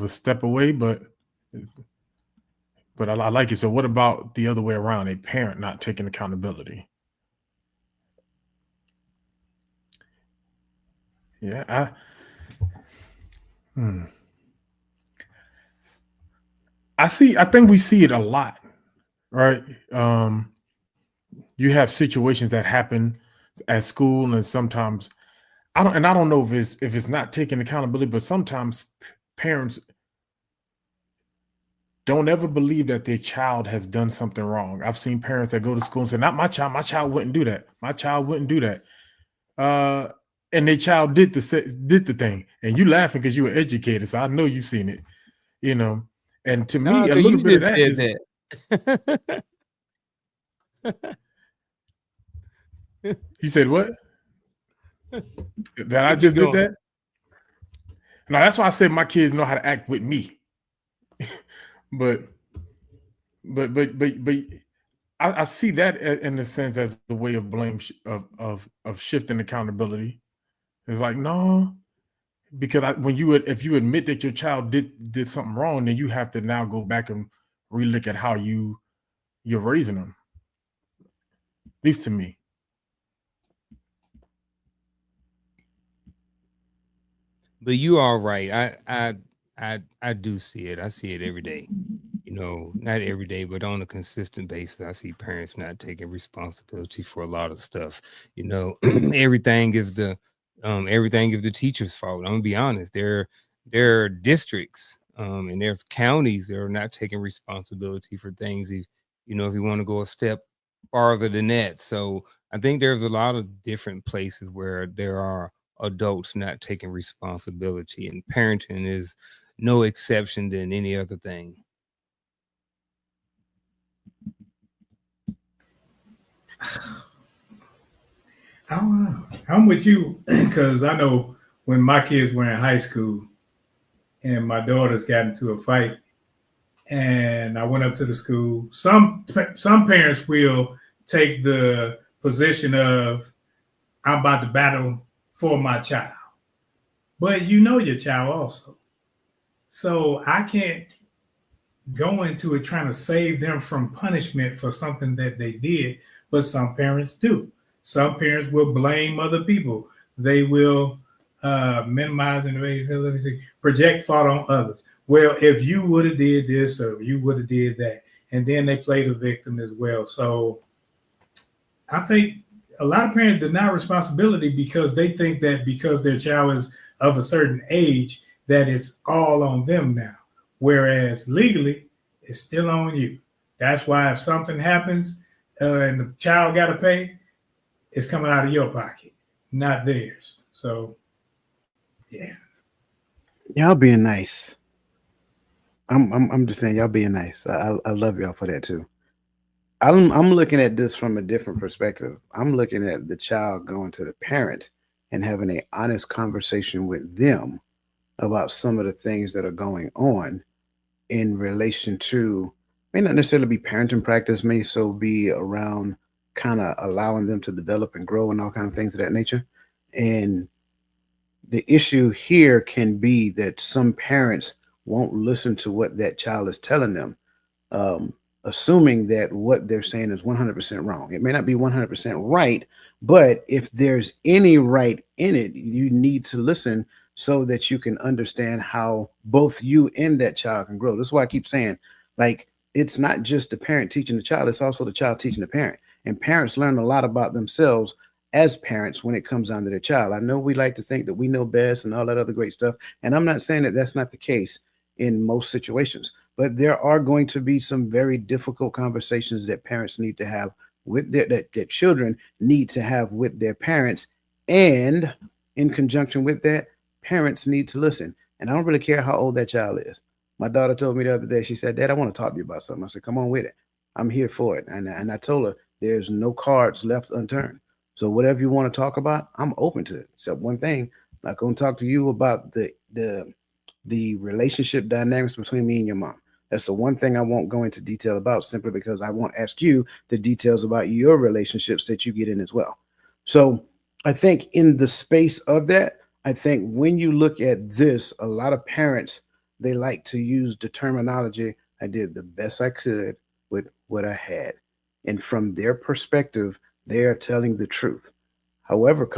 step away, but I like it. So what about the other way around? A parent not taking accountability. Yeah, I think we see it a lot, right? You have situations that happen at school, and sometimes I don't know if it's not taking accountability, but sometimes parents don't ever believe that their child has done something wrong. I've seen parents that go to school and say, "Not my child. My child wouldn't do that. My child wouldn't do that." And their child did the thing, and you laughing because you were educated, so I know you've seen it, you know. And to me, a little bit of that is that. You said what? That I just did that? No, that's why I said my kids know how to act with me. but I see that in a sense as the way of blame of shifting accountability. It's like, no, because if you admit that your child did something wrong, then you have to now go back and relook at how you're raising them. At least to me. But you are right. I do see it. I see it every day. You know, not every day, but on a consistent basis, I see parents not taking responsibility for a lot of stuff. You know, everything is the teacher's fault. I'm gonna be honest. There are districts and there's counties that are not taking responsibility for things. If you want to go a step farther than that. So I think there's a lot of different places where there are adults not taking responsibility, and parenting is no exception than any other thing. I don't know. I'm with you because I know when my kids were in high school and my daughters got into a fight, and I went up to the school. Some parents will take the position of I'm about to battle for my child, but you know your child also. So I can't go into it trying to save them from punishment for something that they did, but some parents do. Some parents will blame other people. They will minimize and project fault on others. Well, if you would have did this or you would have did that, and then they play the victim as well. So I think a lot of parents deny responsibility because they think that because their child is of a certain age, that it's all on them now. Whereas legally, it's still on you. That's why if something happens and the child got to pay, it's coming out of your pocket, not theirs. So, yeah. Y'all being nice. I'm just saying, y'all being nice. I love y'all for that too. I'm looking at this from a different perspective. I'm looking at the child going to the parent and having an honest conversation with them about some of the things that are going on in relation to, may not necessarily be parenting practice, may so be around kind of allowing them to develop and grow and all kind of things of that nature. And the issue here can be that some parents won't listen to what that child is telling them, assuming that what they're saying is 100% wrong. It may not be 100% right, but if there's any right in it, you need to listen so that you can understand how both you and that child can grow. That's why I keep saying, like, it's not just the parent teaching the child, it's also the child teaching the parent. And parents learn a lot about themselves as parents when it comes down to their child. I know we like to think that we know best and all that other great stuff. And I'm not saying that that's not the case in most situations, but there are going to be some very difficult conversations that parents need to have with that children need to have with their parents. And in conjunction with that, parents need to listen. And I don't really care how old that child is. My daughter told me the other day, she said, Dad, I want to talk to you about something. I said, come on with it. I'm here for it. And I told her there's no cards left unturned. So whatever you want to talk about, I'm open to it. Except one thing, I'm not going to talk to you about the relationship dynamics between me and your mom. That's the one thing I won't go into detail about, simply because I won't ask you the details about your relationships that you get in as well. So I think in the space of that, I think when you look at this, a lot of parents, they like to use the terminology, I did the best I could with what I had. And from their perspective, they are telling the truth. However,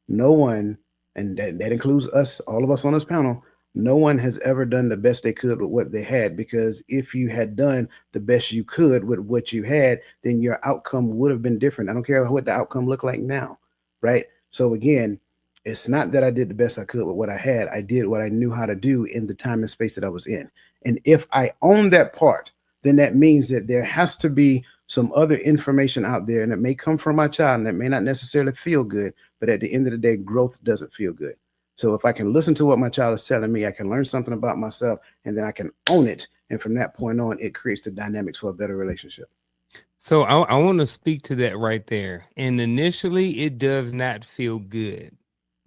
no one, and that includes us, all of us on this panel, no one has ever done the best they could with what they had, because if you had done the best you could with what you had, then your outcome would have been different. I don't care what the outcome looked like now, right? So again, it's not that I did the best I could with what I had. I did what I knew how to do in the time and space that I was in. And if I own that part, then that means that there has to be some other information out there, and it may come from my child, and it may not necessarily feel good, but at the end of the day, growth doesn't feel good. So if I can listen to what my child is telling me, I can learn something about myself, and then I can own it. And from that point on, it creates the dynamics for a better relationship. So I want to speak to that right there. And initially, it does not feel good.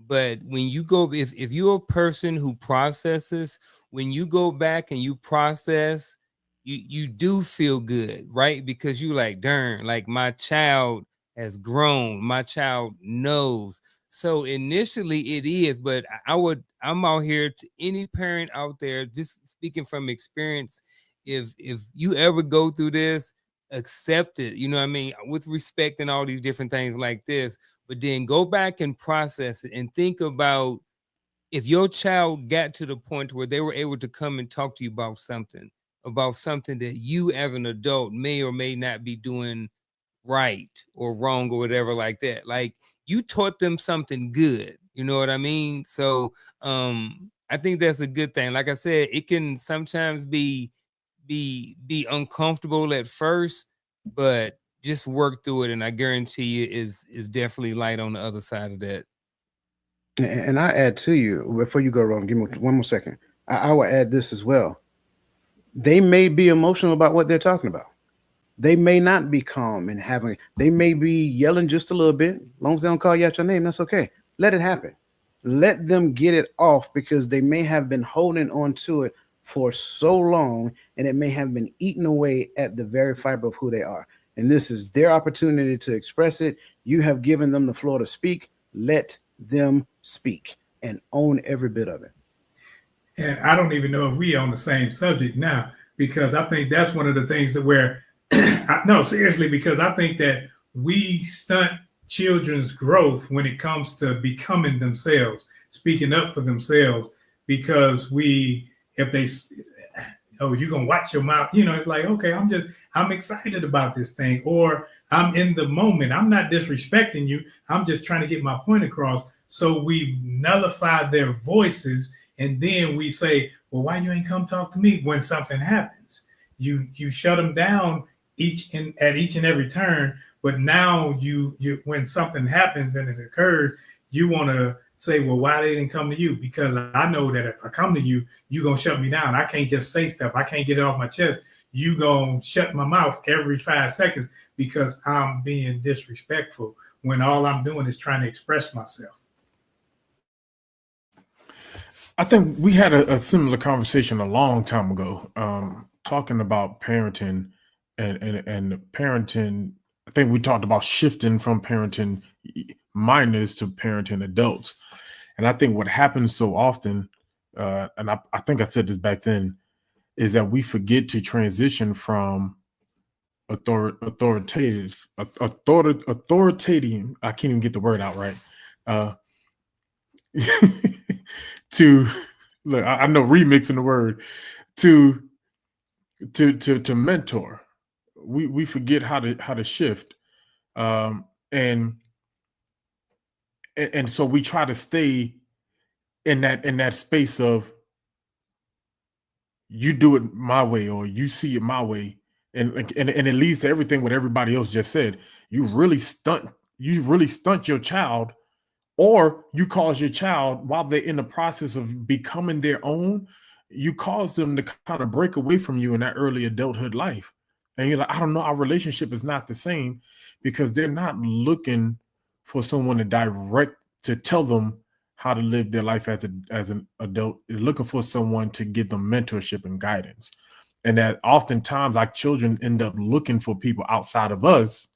But when you go, if you're a person who processes, when you go back and you process, you do feel good, right? Because you like, darn, like my child has grown, my child knows. So initially it is, but I'm out here to any parent out there, just speaking from experience. If you ever go through this, accept it, you know what I mean, with respect and all these different things like this. But then go back and process it and think about if your child got to the point where they were able to come and talk to you about something that you as an adult may or may not be doing right or wrong or whatever like that. Like you taught them something good, you know what I mean? So I think that's a good thing. Like I said, it can sometimes be uncomfortable at first, but just work through it, and I guarantee you is definitely light on the other side of that. And I add to you, before you go, Ron, give me one more second. I will add this as well. They may be emotional about what they're talking about. They may not be calm and they may be yelling just a little bit. As long as they don't call you out your name, that's okay. Let it happen. Let them get it off, because they may have been holding on to it for so long, and it may have been eating away at the very fiber of who they are. And this is their opportunity to express it. You have given them the floor to speak. Let them speak and own every bit of it. And I don't even know if we on the same subject now, because I think that's one of the things that where no, seriously, because I think that we stunt children's growth when it comes to becoming themselves, speaking up for themselves, because if they, oh, you're going to watch your mouth, it's like, okay, I'm excited about this thing, or I'm in the moment. I'm not disrespecting you. I'm just trying to get my point across. So we nullify their voices, and then we say, well, why you ain't come talk to me when something happens? You shut them down at each and every turn, but now you when something happens and it occurs, you want to say, well, why they didn't come to you? Because I know that if I come to you, you're going to shut me down. I can't just say stuff. I can't get it off my chest. You going to shut my mouth every 5 seconds because I'm being disrespectful when all I'm doing is trying to express myself. I think we had a similar conversation a long time ago, talking about parenting and parenting. I think we talked about shifting from parenting minors to parenting adults. And I think what happens so often, and I think I said this back then, is that we forget to transition from authoritative. I can't even get the word out right. To look, I know remixing the word to mentor. We forget how to shift, and so we try to stay in that space of you do it my way or you see it my way, and it leads to everything what everybody else just said. You really stunt your child, or you cause your child, while they're in the process of becoming their own, you cause them to kind of break away from you in that early adulthood life. And you're like, I don't know, our relationship is not the same, because they're not looking for someone to tell them how to live their life as an adult. They're looking for someone to give them mentorship and guidance. And that oftentimes our children end up looking for people outside of us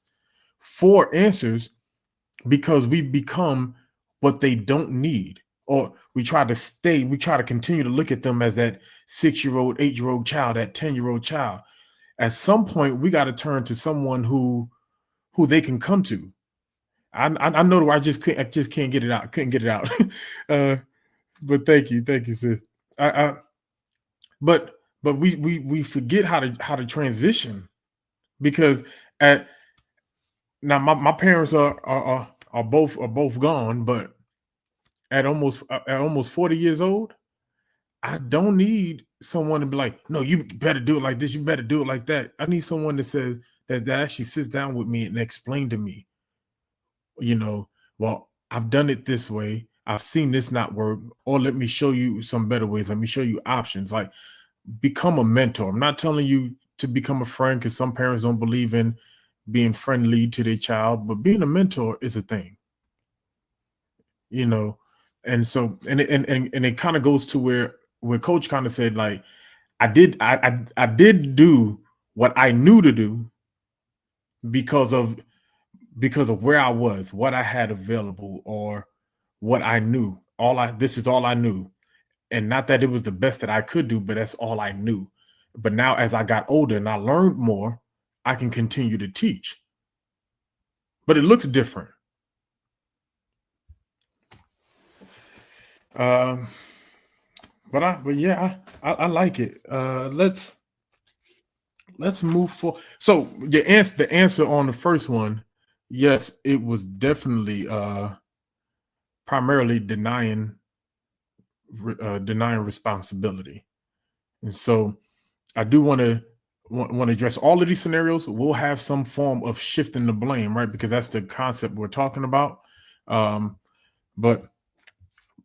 for answers, because we've become what they don't need, or we try to continue to look at them as that 6-year-old, 8-year-old child, that 10-year-old child. At some point, we got to turn to someone who they can come to. I know I just can't get it out. Couldn't get it out. But thank you, sis. But we forget how to transition, because now my parents are both gone, but at almost 40 years old, I don't need someone to be like, no, you better do it like this, you better do it like that. I need someone that says that actually sits down with me and explain to me, well, I've done it this way, I've seen this not work, or let me show you some better ways, let me show you options. Like, become a mentor. I'm not telling you to become a friend, because some parents don't believe in being friendly to their child, but being a mentor is a thing, and so and it kind of goes to where Coach kind of said, like, I did do what I knew to do because of where I was, what I had available, or what I knew. This is all I knew. And not that it was the best that I could do, but that's all I knew. But now, as I got older and I learned more, I can continue to teach. But it looks different. But yeah, I like it. Let's move forward. So the answer on the first one, yes, it was definitely primarily denying responsibility. And so I do want to want to address all of these scenarios, we'll have some form of shifting the blame, right? Because that's the concept we're talking about. But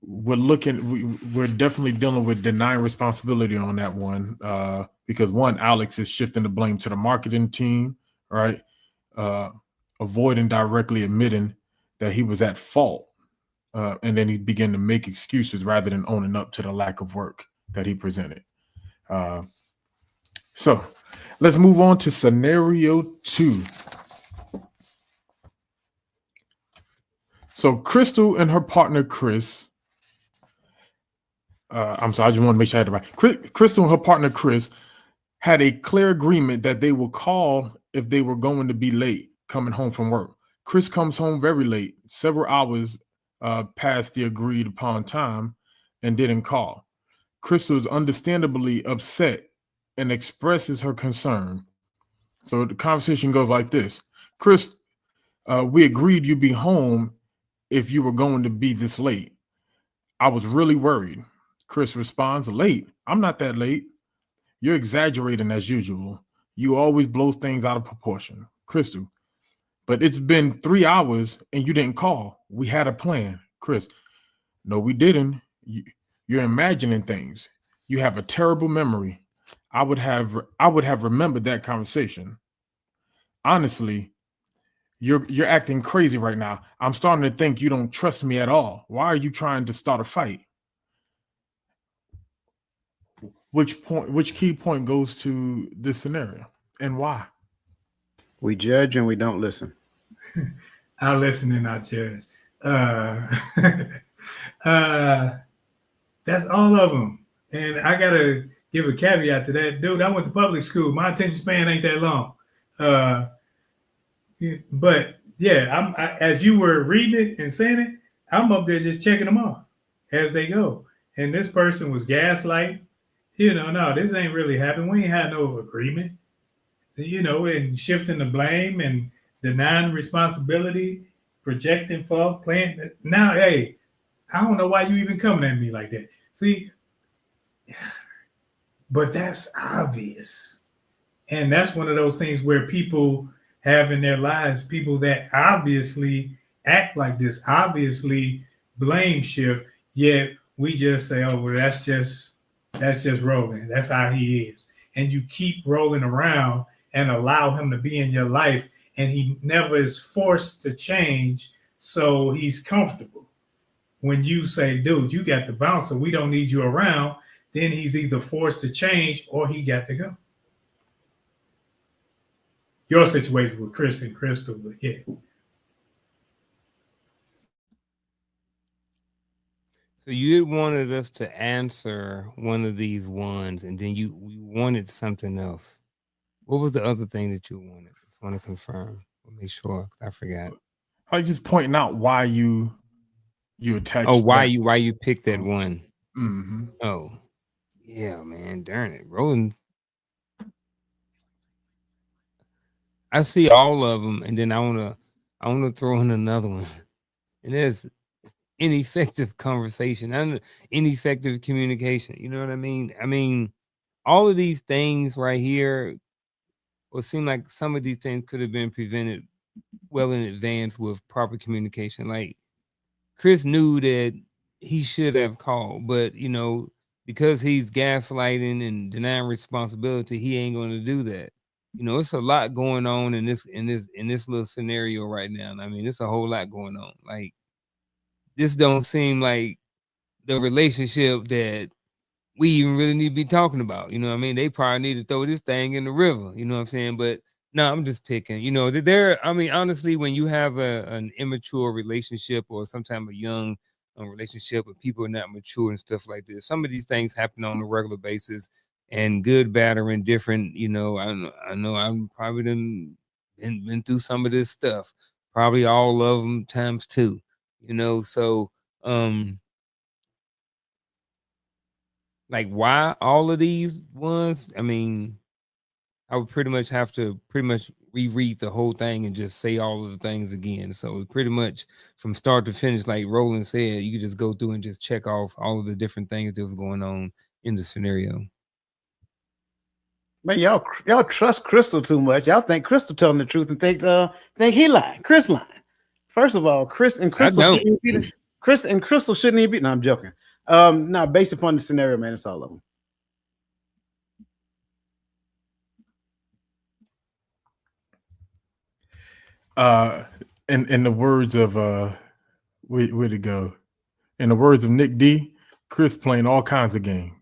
we're definitely dealing with denying responsibility on that one, because one, Alex is shifting the blame to the marketing team, right? Avoiding directly admitting that he was at fault, and then he began to make excuses rather than owning up to the lack of work that he presented. So let's move on to scenario 2. So Crystal and her partner Chris, I'm sorry, I just want to make sure I had it right. Crystal and her partner Chris had a clear agreement that they will call if they were going to be late coming home from work. Chris comes home very late, several hours past the agreed upon time, and didn't call. Crystal is understandably upset and expresses her concern. So the conversation goes like this: Chris, we agreed you'd be home if you were going to be this late. I was really worried. Chris responds, late? I'm not that late. You're exaggerating as usual. You always blow things out of proportion. Crystal, but it's been 3 hours and you didn't call. We had a plan. Chris, no, we didn't. You're imagining things. You have a terrible memory. I would have remembered that conversation. Honestly, you're acting crazy right now. I'm starting to think you don't trust me at all. Why are you trying to start a fight? Which key point goes to this scenario and why? We judge and we don't listen. I listen and I judge. That's all of them. And I gotta give a caveat to that. Dude, I went to public school. My attention span ain't that long. But yeah, as you were reading it and saying it, I'm up there just checking them off as they go. And this person was gaslight. No, this ain't really happened. We ain't had no agreement. And shifting the blame and denying responsibility, projecting fault, playing. Now, hey, I don't know why you even coming at me like that. See, but that's obvious. And that's one of those things where people have in their lives people that obviously act like this, obviously blame shift, yet we just say, oh, well, that's just Roland. That's how he is. And you keep rolling around and allow him to be in your life, and he never is forced to change, so he's comfortable. When you say, dude, you got the bounce, so we don't need you around, then he's either forced to change or he got to go. Your situation with Chris and Crystal, but yeah. So you wanted us to answer one of these ones, and then you wanted something else. What was the other thing that you wanted? I just want to confirm. I'll make sure, 'cause I forgot. I was just pointing out why you attached. Oh, why you picked that one? Mm-hmm. Oh, yeah, man. Darn it, Roland. I see all of them, and then I wanna throw in another one, and there's ineffective conversation and ineffective communication. You know what I mean? I mean, all of these things right here, well, it seem like some of these things could have been prevented well in advance with proper communication. Like Chris knew that he should have called, but because he's gaslighting and denying responsibility, he ain't going to do that. It's a lot going on in this little scenario right now. I mean, it's a whole lot going on. Like, this don't seem like the relationship that we even really need to be talking about. You know what I mean? They probably need to throw this thing in the river. You know what I'm saying? But no, I'm just picking. Honestly, when you have an immature relationship or sometimes a young relationship with people who are not mature and stuff like this, some of these things happen on a regular basis, and good, bad, or indifferent. I know I'm probably been through some of this stuff, probably all of them times two. So like, why all of these ones? I mean, I would pretty much have to reread the whole thing and just say all of the things again. So pretty much from start to finish, like Roland said, you could just go through and just check off all of the different things that was going on in the scenario. Man, y'all trust Crystal too much. Y'all think Crystal telling the truth and think he lying. Chris lying. First of all, Crystal shouldn't even be. No, I'm joking. No, based upon the scenario, man, it's all of them. In the words of where'd it go? In the words of Nick D, Chris playing all kinds of games.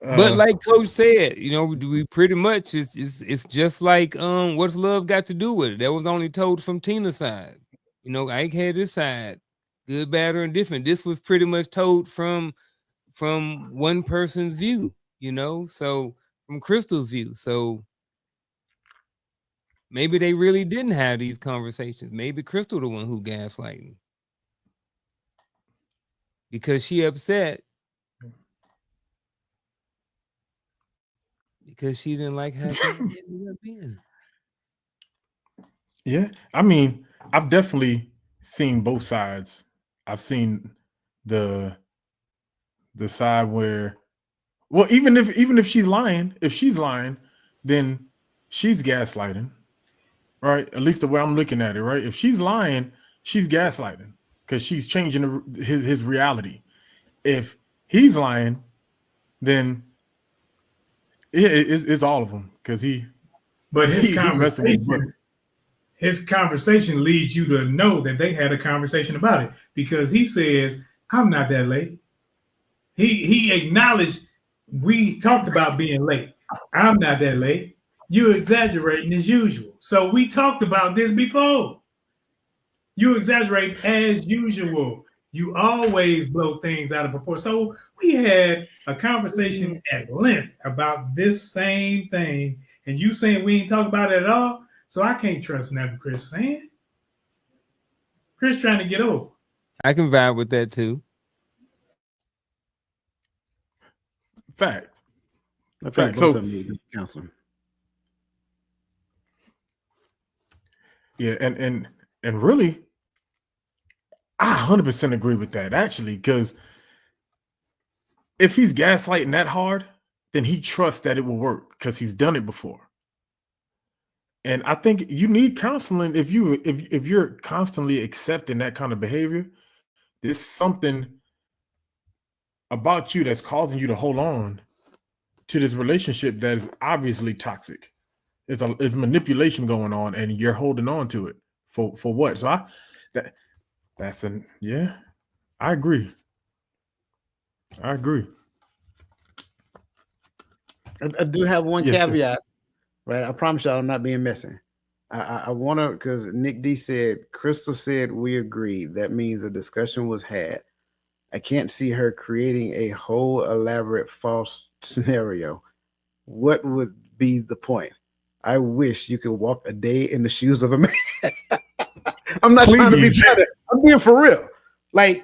But like Coach said, you know, we pretty much it's just like what's love got to do with it? That was only told from Tina's side. You know, Ike had his side, good, bad, or indifferent. This was pretty much told from one person's view, you know, so from Crystal's view. So maybe they really didn't have these conversations. Maybe Crystal the one who gaslighting. Because she upset. Because she didn't like how she ended up being. Yeah, I mean, I've definitely seen both sides. I've seen the side where, well, even if she's lying, then she's gaslighting, right? At least the way I'm looking at it, right? If she's lying, she's gaslighting because she's changing his reality. If he's lying, then it's all of them because But his conversation leads you to know that they had a conversation about it because he says, "I'm not that late." He acknowledged we talked about being late. I'm not that late. You're exaggerating as usual. So we talked about this before. You exaggerate as usual. You always blow things out of proportion. So we had a conversation at length about this same thing, and you saying we ain't talk about it at all. So I can't trust nothing Chris saying. Chris trying to get over. I can vibe with that too. Fact. So counseling. Yeah, and really, I 100% agree with that actually, because if he's gaslighting that hard, then he trusts that it will work because he's done it before. And I think you need counseling if you're constantly accepting that kind of behavior. There's something about you that's causing you to hold on to this relationship that is obviously toxic. There's manipulation going on, and you're holding on to it for what? So I agree. I do have one caveat, right? I promise y'all I'm not being messy. I want to, because Nick D said, Crystal said we agreed. That means a discussion was had. I can't see her creating a whole elaborate false scenario. What would be the point? I wish you could walk a day in the shoes of a man. I'm not trying to be funny. I'm being for real. Like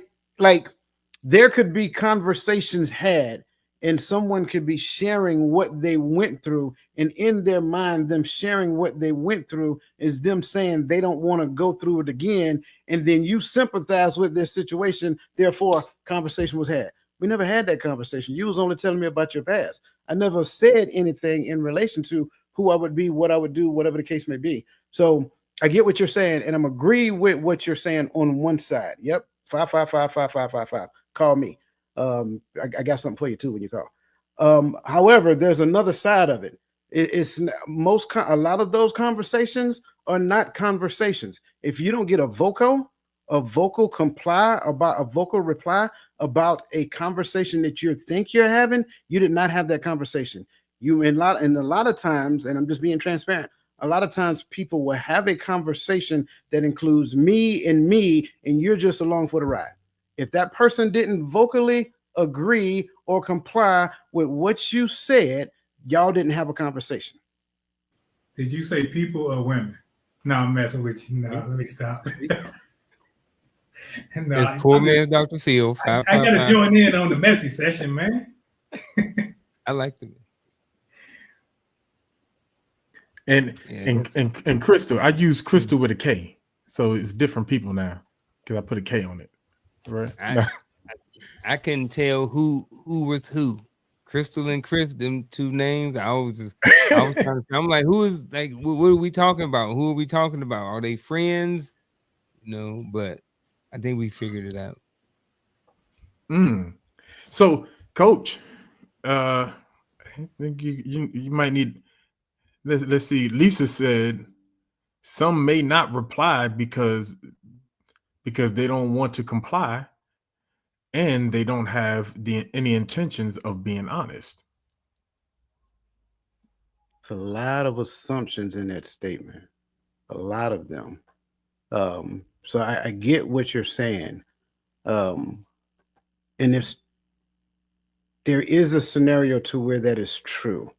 there could be conversations had and someone could be sharing what they went through, and in their mind, them sharing what they went through is them saying they don't want to go through it again, and then you sympathize with their situation, therefore conversation was had. We never had that conversation. You was only telling me about your past. I never said anything in relation to who I would be, what I would do, whatever the case may be. So I get what you're saying, and I'm agree with what you're saying on one side. Yep, 5555555. Call me. I got something for you too when you call. However, there's another side of it. A lot of those conversations are not conversations. If you don't get a vocal reply about a conversation that you think you're having, you did not have that conversation. A lot of times, and I'm just being transparent, a lot of times people will have a conversation that includes me, and you're just along for the ride. If that person didn't vocally agree or comply with what you said, y'all didn't have a conversation. Did you say people or women? No, I'm messing with you. No, let me stop. No, it's poor man, Dr. Phil. I got to join in on the messy session, man. I like them. And Crystal, I use Crystal with a K, so it's different people now because I put a K on it. Right. I can tell who was who. Crystal and Chris, them two names. I was trying to. I'm like, who is like? What are we talking about? Who are we talking about? Are they friends? But I think we figured it out. So, Coach, I think you might need. Let's see. Lisa said some may not reply because they don't want to comply, and they don't have any intentions of being honest. It's a lot of assumptions in that statement, a lot of them. So I get what you're saying. And if there is a scenario to where that is true,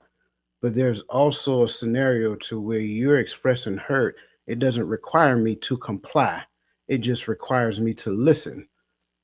but there's also a scenario to where you're expressing hurt. It doesn't require me to comply. It just requires me to listen.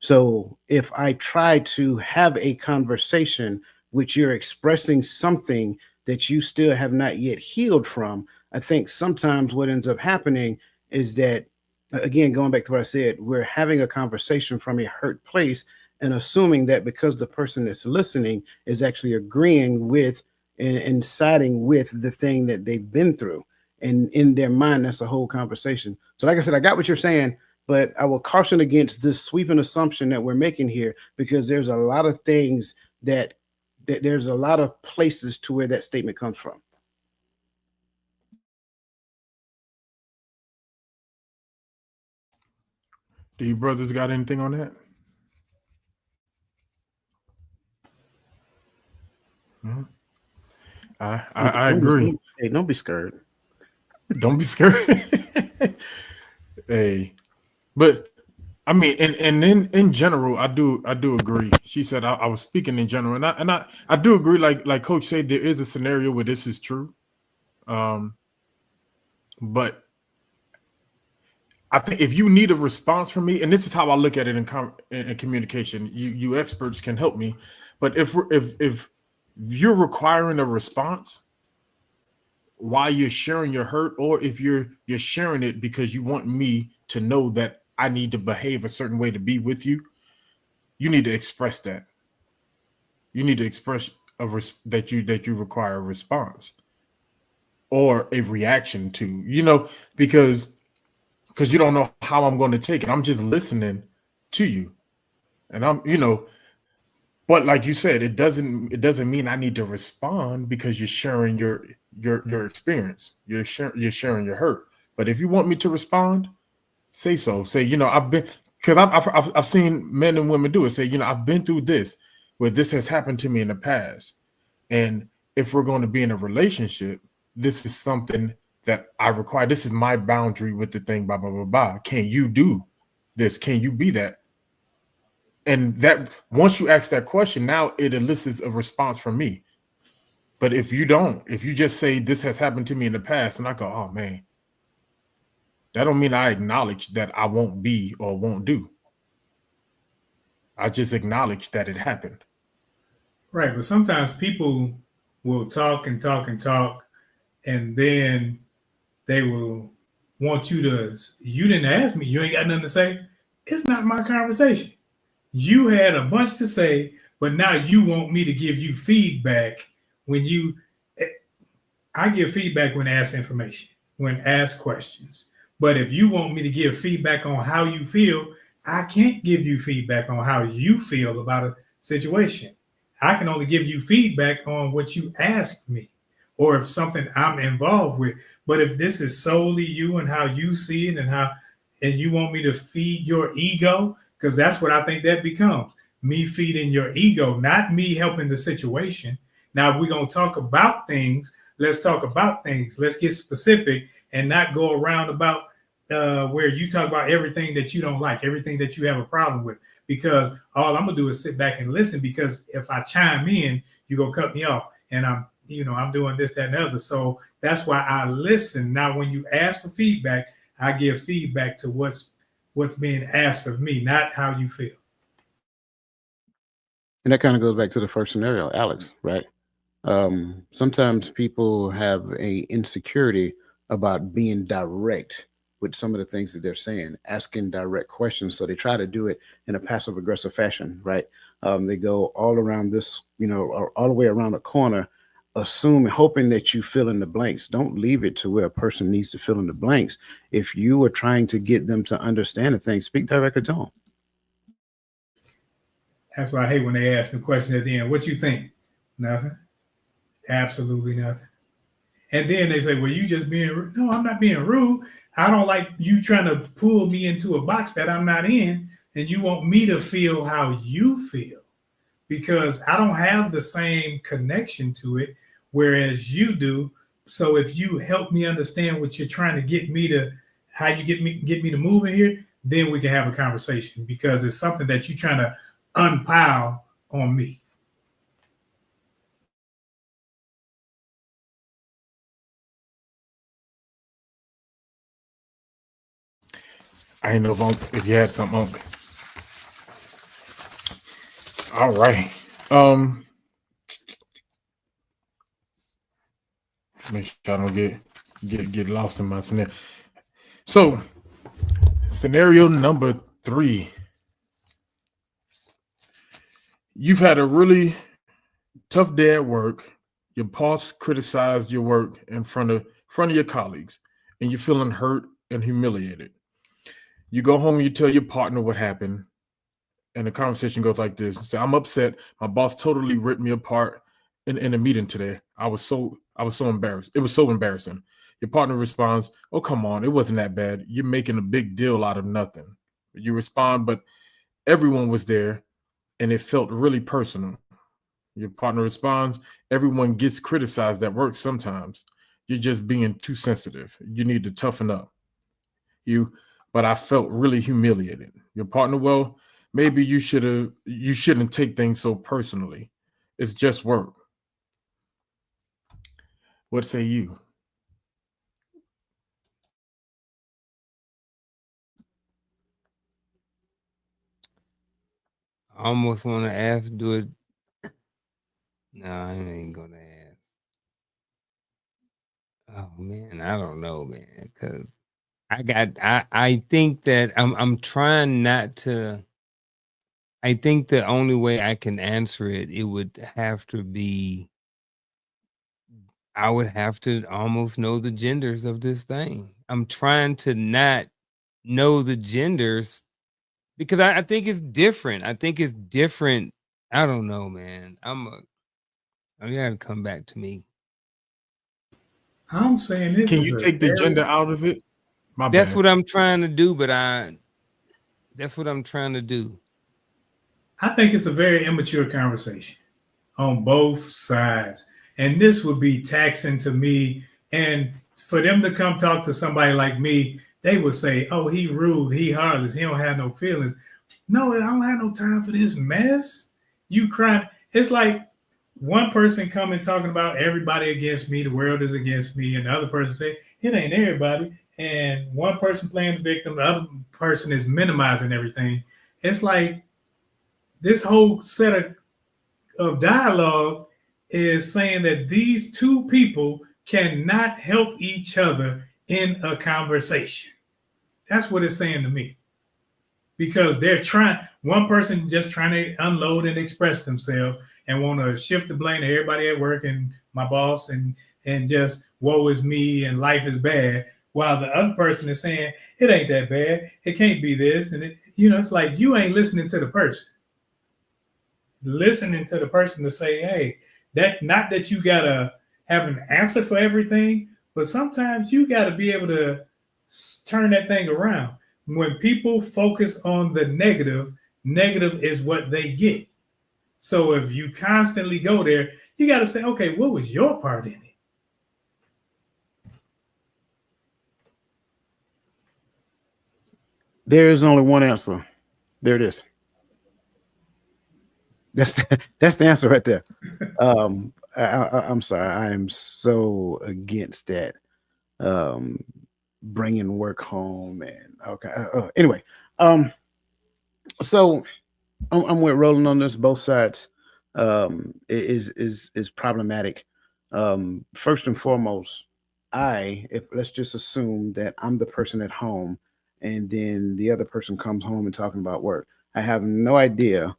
So if I try to have a conversation which you're expressing something that you still have not yet healed from, I think sometimes what ends up happening is that, again, going back to what I said, we're having a conversation from a hurt place and assuming that because the person that's listening is actually agreeing with and siding with the thing that they've been through. And in their mind, that's a whole conversation. So like I said, I got what you're saying, but I will caution against this sweeping assumption that we're making here, because there's a lot of things that there's a lot of places to where that statement comes from. Do you brothers got anything on that? I agree. Hey, don't be scared. Don't be scared. Hey, but I mean, and then in general, I do agree. She said I was speaking in general, and I do agree. Like Coach said, there is a scenario where this is true, but I think if you need a response from me, and this is how I look at it in communication, you experts can help me. But if you're requiring a response while you're sharing your hurt, or if you're sharing it because you want me to know that I need to behave a certain way to be with you, you need to express that. You need to express that you require a response or a reaction to, because you don't know how I'm going to take it. I'm just listening to you, and but like you said, it doesn't mean I need to respond because you're sharing your experience. You're sharing your hurt. But if you want me to respond, say so. Say, I've seen men and women do it. Say, I've been through this, where this has happened to me in the past. And if we're going to be in a relationship, this is something that I require. This is my boundary with the thing, blah, blah, blah, blah. Can you do this? Can you be that? And that once you ask that question, now it elicits a response from me. But if you just say this has happened to me in the past, and I go, oh man, that don't mean I acknowledge that I won't be or won't do. I just acknowledge that it happened. Right. But sometimes people will talk and talk and talk, and then they will want you didn't ask me. You ain't got nothing to say. It's not my conversation. You had a bunch to say, but now you want me to give you feedback I give feedback when asked information, when asked questions. But if you want me to give feedback on how you feel, I can't give you feedback on how you feel about a situation. I can only give you feedback on what you asked me, or if something I'm involved with. But if this is solely you and how you see it and you want me to feed your ego, because that's what I think that becomes, me feeding your ego, not me helping the situation. Now, if we're going to talk about things, let's talk about things. Let's get specific and not go around about where you talk about everything that you don't like, everything that you have a problem with, because all I'm going to do is sit back and listen, because if I chime in, you're going to cut me off, and I'm doing this, that, and the other. So that's why I listen. Now, when you ask for feedback, I give feedback to what's being asked of me, not how you feel. And that kind of goes back to the first scenario, Alex, right? Sometimes people have a insecurity about being direct with some of the things that they're saying, asking direct questions. So they try to do it in a passive aggressive fashion, right? They go all around this, or all the way around the corner, hoping that you fill in the blanks. Don't leave it to where a person needs to fill in the blanks. If you are trying to get them to understand a thing, speak directly to them. That's why I hate when they ask the question at the end, what you think? Nothing. Absolutely nothing. And then they say, well, you just being rude. No, I'm not being rude. I don't like you trying to pull me into a box that I'm not in, and you want me to feel how you feel, because I don't have the same connection to it, whereas you do. So if you help me understand what you're trying to get me to, how you get me to move in here, then we can have a conversation, because it's something that you're trying to unpile on me. I ain't know if you had something, Unc. All right. Make sure I don't get lost in my scenario. So, scenario number 3. You've had a really tough day at work. Your boss criticized your work in front of your colleagues, and you're feeling hurt and humiliated. You go home and you tell your partner what happened, and the conversation goes like this. Say, I'm upset. My boss totally ripped me apart in a meeting today. I was so embarrassed. It was so embarrassing. Your partner responds, oh, come on. It wasn't that bad. You're making a big deal out of nothing. You respond, but everyone was there, and it felt really personal. Your partner responds, everyone gets criticized at work sometimes. You're just being too sensitive. You need to toughen up. But I felt really humiliated. Your partner, well, maybe you shouldn't take things so personally. It's just work. What say you? I almost want to ask, do it. No, I ain't gonna ask. Oh man, I don't know, man, because I think that I'm trying not to. I think the only way I can answer it would have to be, I would have to almost know the genders of this thing. I'm trying to not know the genders, because I think it's different. I think it's different. I don't know, man. You gotta come back to me. I'm saying this. Can you take the gender out of it? That's what I'm trying to do, but that's what I'm trying to do. I think it's a very immature conversation on both sides. And this would be taxing to me. And for them to come talk to somebody like me, they would say, oh, he rude, he heartless, he don't have no feelings. No, I don't have no time for this mess. You crying. It's like one person coming talking about everybody against me, the world is against me, and the other person say, it ain't everybody. And one person playing the victim, the other person is minimizing everything. It's like this whole set of dialogue is saying that these two people cannot help each other in a conversation. That's what it's saying to me. Because they're one person just trying to unload and express themselves and want to shift the blame to everybody at work and my boss and just woe is me and life is bad, while the other person is saying it ain't that bad, it can't be this, and it's like you ain't listening to the person. Listening to the person to say, hey, that not that you gotta have an answer for everything, but sometimes you gotta be able to turn that thing around. When people focus on the negative is what they get. So if you constantly go there, you got to say, okay, what was your part in it? There is only one answer. There it is. That's the answer right there. I'm sorry. I am so against that. Bringing work home and okay. Anyway, so I'm with rolling on this. Both sides is problematic. First and foremost, let's just assume that I'm the person at home, and then the other person comes home and talking about work. I have no idea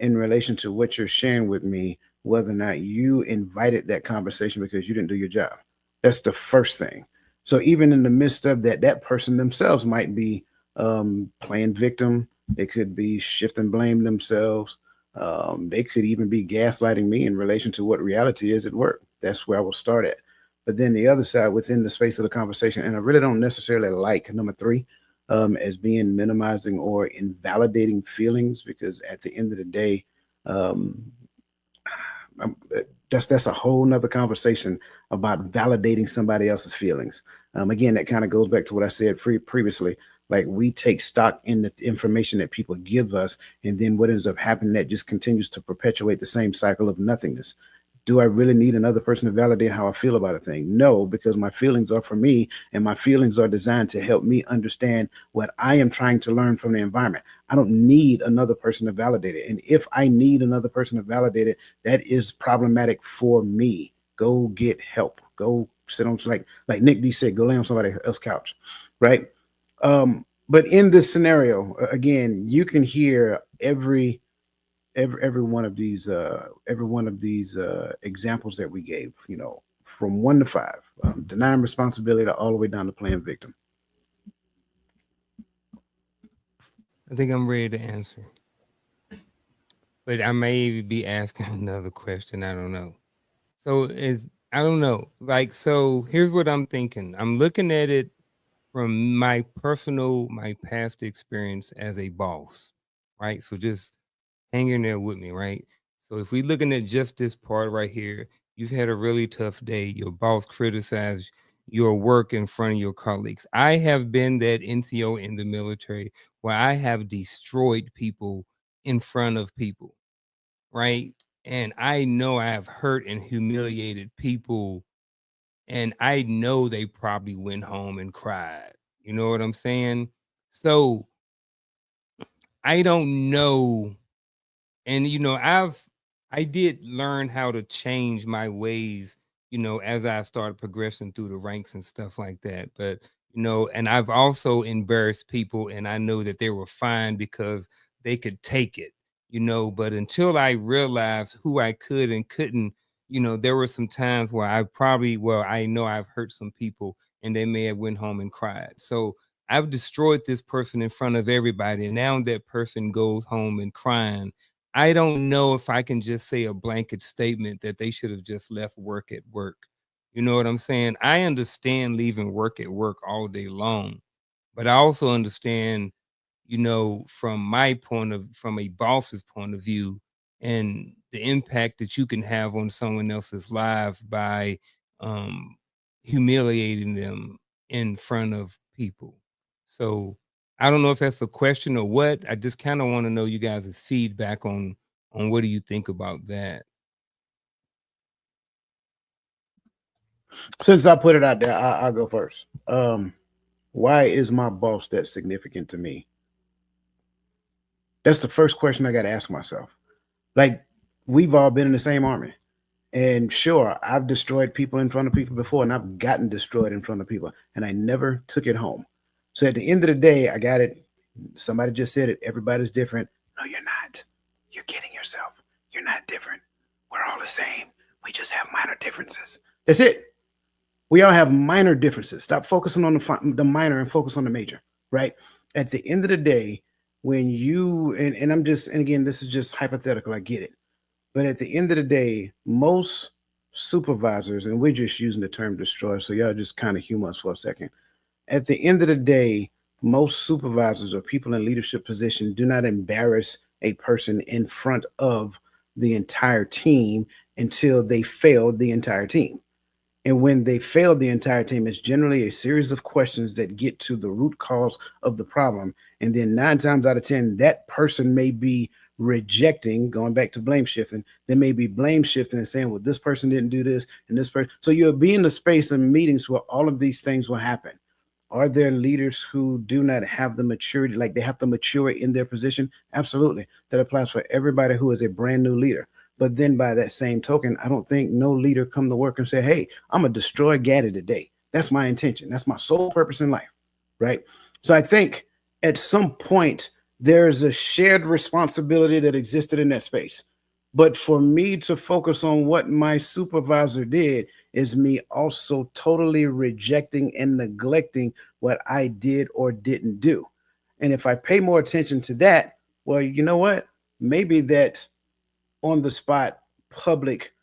in relation to what you're sharing with me, whether or not you invited that conversation because you didn't do your job. That's the first thing. So even in the midst of that, that person themselves might be playing victim. They could be shifting blame themselves. They could even be gaslighting me in relation to what reality is at work. That's where I will start at. But then the other side within the space of the conversation, and I really don't necessarily like number 3 as being minimizing or invalidating feelings, because at the end of the day, that's a whole nother conversation about validating somebody else's feelings. Again, that kind of goes back to what I said previously. Like, we take stock in the information that people give us, and then what ends up happening, that just continues to perpetuate the same cycle of nothingness. Do I really need another person to validate how I feel about a thing? No, because my feelings are for me, and my feelings are designed to help me understand what I am trying to learn from the environment. I don't need another person to validate it. And if I need another person to validate it, that is problematic for me. Go get help. Go sit on, like Nick D said, go lay on somebody else's couch, right? But in this scenario, again, you can hear every one of these examples that we gave, from 1 to 5, denying responsibility all the way down to playing victim. I think I'm ready to answer, but I may be asking another question. I don't know. So I don't know. Like, so here's what I'm thinking. I'm looking at it from my past experience as a boss, right? So just hang in there with me, right? So if we're looking at just this part right here, you've had a really tough day. Your boss criticized your work in front of your colleagues. I have been that NCO in the military where I have destroyed people in front of people, right? And I know I have hurt and humiliated people, and I know they probably went home and cried. You know what I'm saying? So I don't know. And I did learn how to change my ways, as I started progressing through the ranks and stuff like that. But and I've also embarrassed people, and I know that they were fine because they could take it, but until I realized who I could and couldn't, there were some times where I know I've hurt some people, and they may have went home and cried. So I've destroyed this person in front of everybody, and now that person goes home and crying. I don't know if I can just say a blanket statement that they should have just left work at work. You know what I'm saying? I understand leaving work at work all day long, but I also understand, from a boss's point of view, and the impact that you can have on someone else's life by humiliating them in front of people. So I don't know if that's a question or what. I just kind of want to know you guys' feedback on what do you think about that. Since I put it out there, I'll go first. Why is my boss that significant to me? That's the first question I got to ask myself. Like, we've all been in the same army. And sure, I've destroyed people in front of people before, and I've gotten destroyed in front of people, and I never took it home. So at the end of the day, I got it. Somebody just said it. Everybody's different. No, you're not. You're kidding yourself. You're not different. We're all the same. We just have minor differences. That's it. We all have minor differences. Stop focusing on the minor and focus on the major, right? At the end of the day, when you, and again, this is just hypothetical. I get it. But at the end of the day, most supervisors, and we're just using the term destroy, so y'all just kind of humor us for a second. At the end of the day, most supervisors or people in leadership position do not embarrass a person in front of the entire team until they failed the entire team. And when they fail the entire team, it's generally a series of questions that get to the root cause of the problem. And then 9 times out of 10, that person may be rejecting, going back to blame shifting, they may be blame shifting and saying, well, this person didn't do this and this person. So you'll be in the space of meetings where all of these things will happen. Are there leaders who do not have the maturity, like they have to mature in their position? Absolutely. That applies for everybody who is a brand new leader. But then by that same token, I don't think no leader come to work and say, hey, I'm going to destroy Gaddy today. That's my intention. That's my sole purpose in life, right? So I think at some point, there's a shared responsibility that existed in that space. But for me to focus on what my supervisor did is me also totally rejecting and neglecting what I did or didn't do. And if I pay more attention to that, well, you know what? Maybe that on the spot public,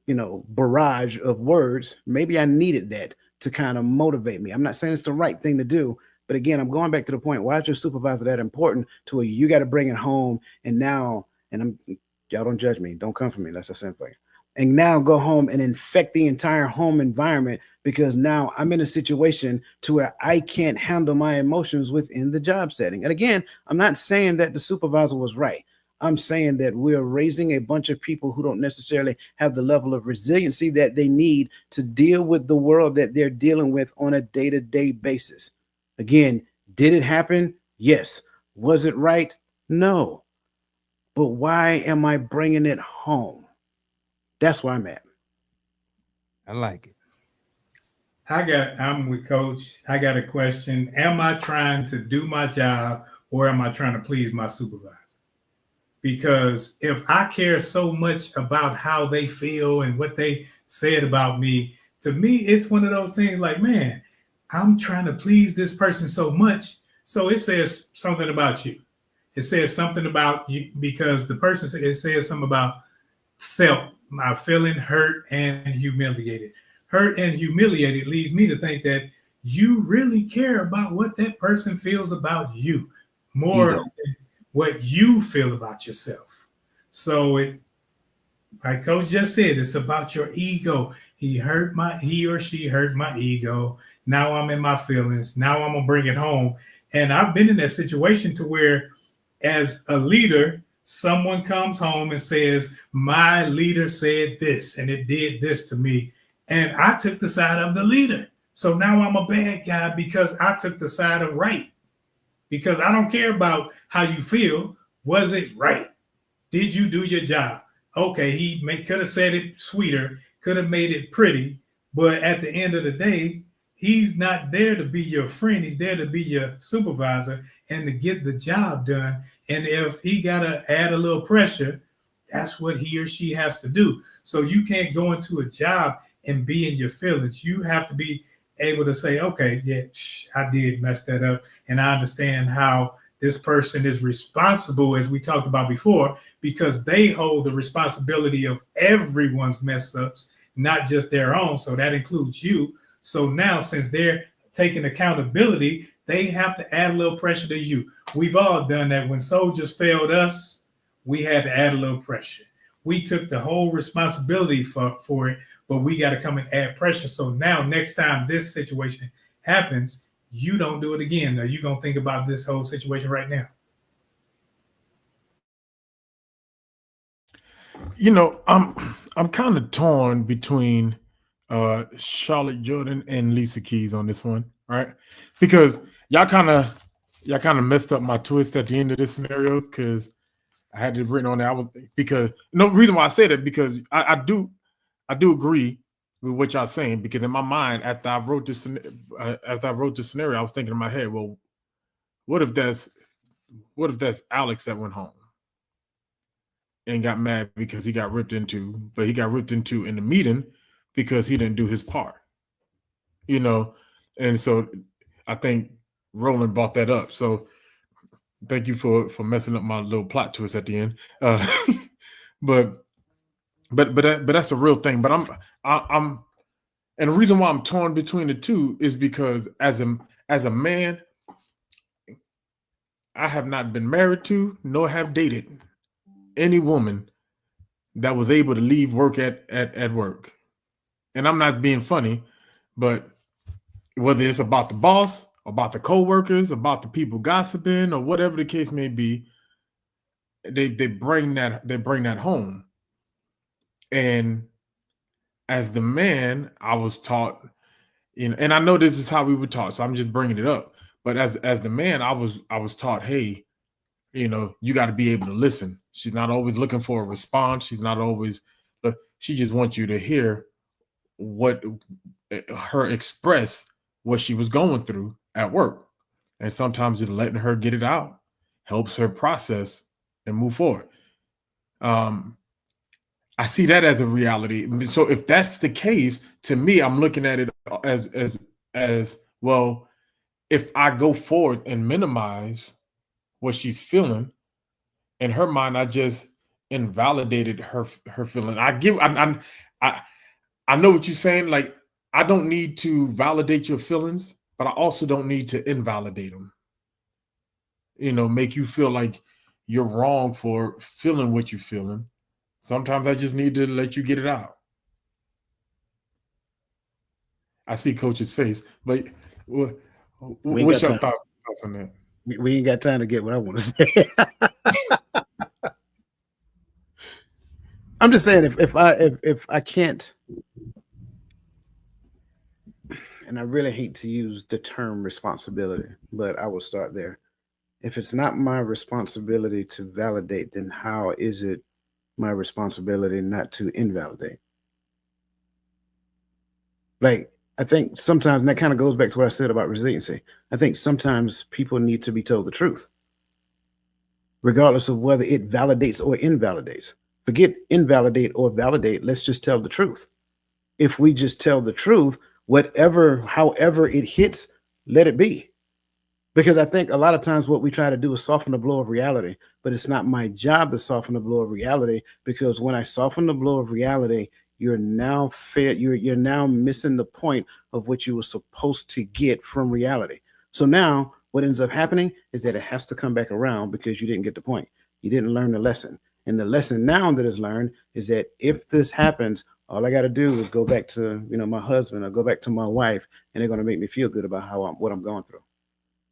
barrage of words, maybe I needed that to kind of motivate me. I'm not saying it's the right thing to do, but again, I'm going back to the point. Why is your supervisor that important to where you got to bring it home? And now, y'all don't judge me. Don't come for me unless I send for you. And now go home and infect the entire home environment because now I'm in a situation to where I can't handle my emotions within the job setting. And again, I'm not saying that the supervisor was right. I'm saying that we're raising a bunch of people who don't necessarily have the level of resiliency that they need to deal with the world that they're dealing with on a day-to-day basis. Again, did it happen? Yes. Was it right? No. But why am I bringing it home? That's where I'm at. I like it. I'm with Coach. I got a question. Am I trying to do my job or am I trying to please my supervisor? Because if I care so much about how they feel and what they said about me, to me, it's one of those things like, man, I'm trying to please this person so much. So it says something about you. It says something about you because the person, it says something about my feeling hurt and humiliated. Hurt and humiliated leads me to think that you really care about what that person feels about you more than what you feel about yourself. So like Coach just said, it's about your ego. He or she hurt my ego. Now I'm in my feelings. Now I'm gonna bring it home. And I've been in that situation to where as a leader, someone comes home and says, my leader said this and it did this to me. And I took the side of the leader. So now I'm a bad guy because I took the side of right. Because I don't care about how you feel. Was it right? Did you do your job? Okay, he could have said it sweeter, could have made it pretty, but at the end of the day, he's not there to be your friend. He's there to be your supervisor and to get the job done. And if he got to add a little pressure, that's what he or she has to do. So you can't go into a job and be in your feelings. You have to be able to say, okay, yeah, I did mess that up. And I understand how this person is responsible, as we talked about before, because they hold the responsibility of everyone's mess ups, not just their own. So that includes you. So now, since they're taking accountability, they have to add a little pressure to you. We've all done that. When soldiers failed us, we had to add a little pressure. We took the whole responsibility for it, but we got to come and add pressure. So now next time this situation happens, you don't do it again. Now you're going to think about this whole situation right now. I'm kind of torn between Charlotte Jordan and Lisa Keys on this one, right? Because y'all kind of messed up my twist at the end of this scenario because I had it written on there. No reason why I said it because I do agree with what y'all saying because in my mind after I wrote this scenario, I was thinking in my head, well, what if that's Alex that went home and got mad because he got ripped into, but he got ripped into in the meeting because he didn't do his part, and so I think Roland brought that up. So thank you for messing up my little plot twist at the end. But that's a real thing. But I'm, and the reason why I'm torn between the two is because as a man, I have not been married to nor have dated any woman that was able to leave work at work. And I'm not being funny, but whether it's about the boss, about the coworkers, about the people gossiping, or whatever the case may be, they bring that home. And as the man, I was taught, and I know this is how we were taught, so I'm just bringing it up. But as the man, I was taught, hey, you got to be able to listen. She's not always looking for a response. She's not always, but she just wants you to hear her express what she was going through at work. And sometimes just letting her get it out helps her process and move forward. I see that as a reality. So if that's the case, to me, I'm looking at it as well. If I go forward and minimize what she's feeling, in her mind, I just invalidated her feeling. I know what you're saying. Like, I don't need to validate your feelings, but I also don't need to invalidate them. Make you feel like you're wrong for feeling what you're feeling. Sometimes I just need to let you get it out. I see Coach's face, but what's your thoughts on that? We ain't got time to get what I want to say. I'm just saying, if I can't, and I really hate to use the term responsibility, but I will start there. If it's not my responsibility to validate, then how is it my responsibility not to invalidate? Like, I think sometimes, and that kind of goes back to what I said about resiliency, I think sometimes people need to be told the truth, regardless of whether it validates or invalidates. Forget invalidate or validate. Let's just tell the truth. If we just tell the truth, however it hits, let it be. Because I think a lot of times what we try to do is soften the blow of reality, but it's not my job to soften the blow of reality, because when I soften the blow of reality, you're now you're now missing the point of what you were supposed to get from reality. So now what ends up happening is that it has to come back around because you didn't get the point. You didn't learn the lesson. And the lesson now that is learned is that if this happens, all I got to do is go back to, my husband, or go back to my wife, and they're going to make me feel good about what I'm going through.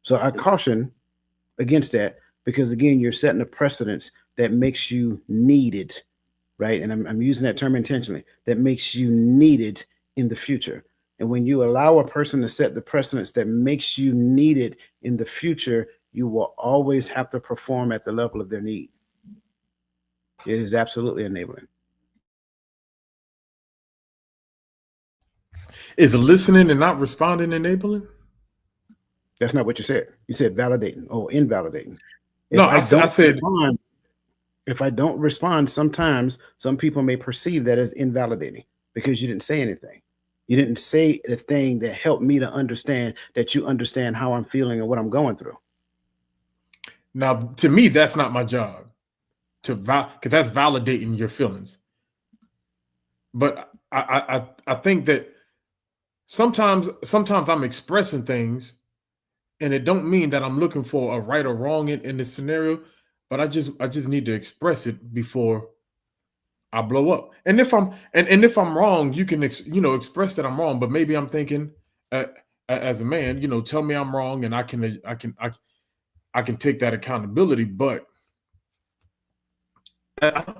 So I caution against that, because again, you're setting a precedence that makes you need it, right? And I'm using that term intentionally, that makes you need it in the future. And when you allow a person to set the precedence that makes you need it in the future, you will always have to perform at the level of their need. It is absolutely enabling. Is listening and not responding enabling? That's not what you said. You said validating or invalidating. I said if I don't respond, sometimes some people may perceive that as invalidating because you didn't say anything. You didn't say the thing that helped me to understand that you understand how I'm feeling and what I'm going through. Now, to me, that's not my job because that's validating your feelings. But I think that sometimes I'm expressing things, and it don't mean that I'm looking for a right or wrong in this scenario, but I just need to express it before I blow up. And if I'm wrong, you can express that I'm wrong, but maybe I'm thinking as a man, tell me I'm wrong, and I can take that accountability. But I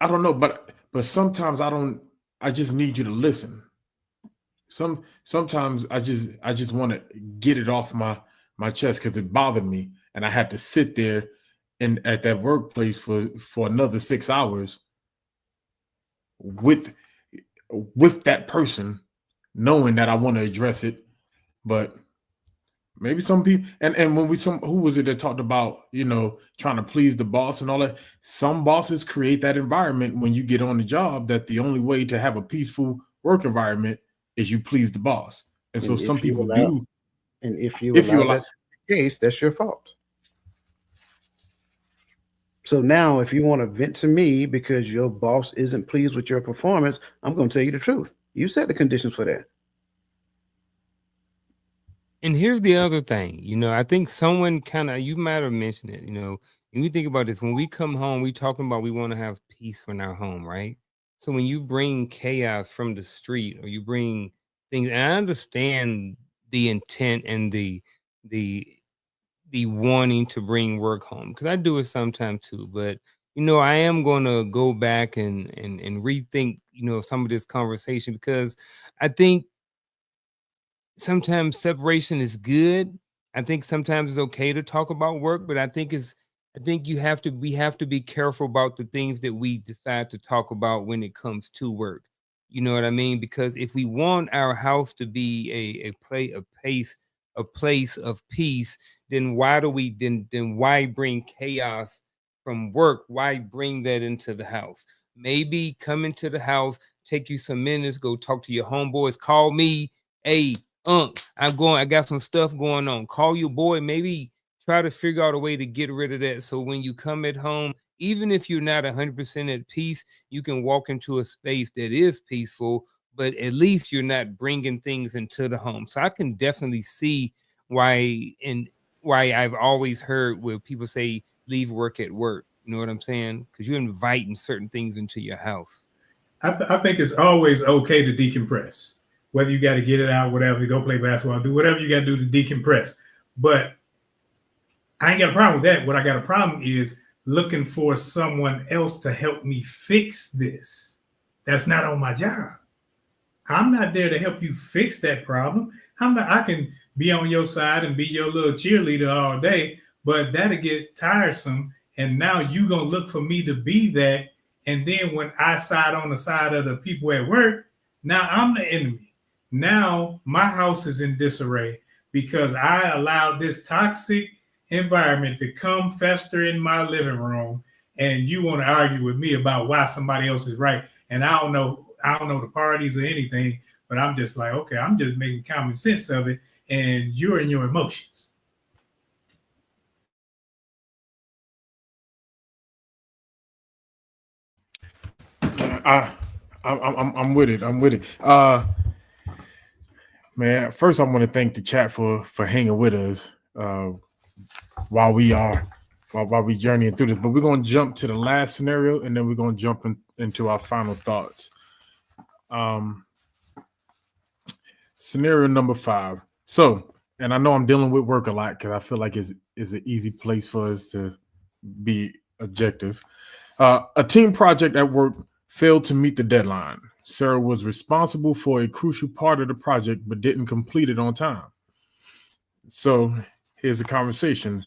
don't know, but sometimes I just need you to listen. Sometimes I just want to get it off my chest because it bothered me, and I had to sit there at that workplace for another 6 hours with that person, knowing that I want to address it. But maybe some people, and when who was it that talked about trying to please the boss and all that? Some bosses create that environment when you get on the job that the only way to have a peaceful work environment is you please the boss. And so some people do. And if you allow that case, that's your fault. So now if you want to vent to me because your boss isn't pleased with your performance, I'm going to tell you the truth. You set the conditions for that. And here's the other thing, I think someone you might have mentioned it, and you think about this, when we come home, we talking about we want to have peace in our home, right? So when you bring chaos from the street, or you bring things, and I understand the intent and the wanting to bring work home, because I do it sometimes too, but I am going to go back and rethink, some of this conversation, because I think sometimes separation is good. I think sometimes it's okay to talk about work, but I think we have to be careful about the things that we decide to talk about when it comes to work. You know what I mean? Because if we want our house to be a place of peace, then why bring chaos from work? Why bring that into the house? Maybe come into the house, take you some minutes, go talk to your homeboys, call me, hey, I got some stuff going on. Call your boy, maybe try to figure out a way to get rid of that. So when you come at home, even if you're not 100% at peace, you can walk into a space that is peaceful, but at least you're not bringing things into the home. So I can definitely see why I've always heard where people say leave work at work. You know what I'm saying? Because you're inviting certain things into your house. I think it's always okay to decompress. Whether you got to get it out, whatever, go play basketball, do whatever you got to do to decompress. But I ain't got a problem with that. What I got a problem is looking for someone else to help me fix this. That's not on my job. I'm not there to help you fix that problem. I can be on your side and be your little cheerleader all day, but that'll get tiresome. And now you gonna look for me to be that. And then when I side on the side of the people at work, now I'm the enemy. Now my house is in disarray because I allowed this toxic environment to come fester in my living room, and you want to argue with me about why somebody else is right. And I don't know the parties or anything, but I'm just like, okay, I'm just making common sense of it, and you're in your emotions. I'm with it. I'm with it. Man, first I want to thank the chat for hanging with us while we journeying through this. But we're gonna jump to the last scenario, and then we're gonna jump into our final thoughts. Scenario number 5. So, and I know I'm dealing with work a lot because I feel like it's an easy place for us to be objective. A team project at work failed to meet the deadline. Sarah was responsible for a crucial part of the project, but didn't complete it on time. So here's a conversation.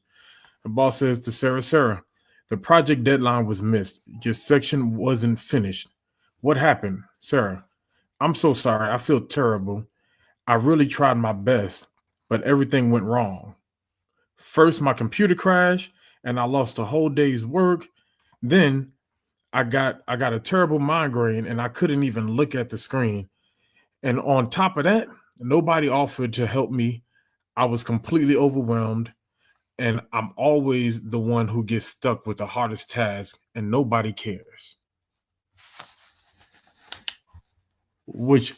The boss says to Sarah, the project deadline was missed. Your section wasn't finished. What happened? Sarah, I'm so sorry. I feel terrible. I really tried my best, but everything went wrong. First, my computer crashed and I lost a whole day's work. Then I got a terrible migraine and I couldn't even look at the screen. And on top of that, nobody offered to help me. I was completely overwhelmed, and I'm always the one who gets stuck with the hardest task and nobody cares. Which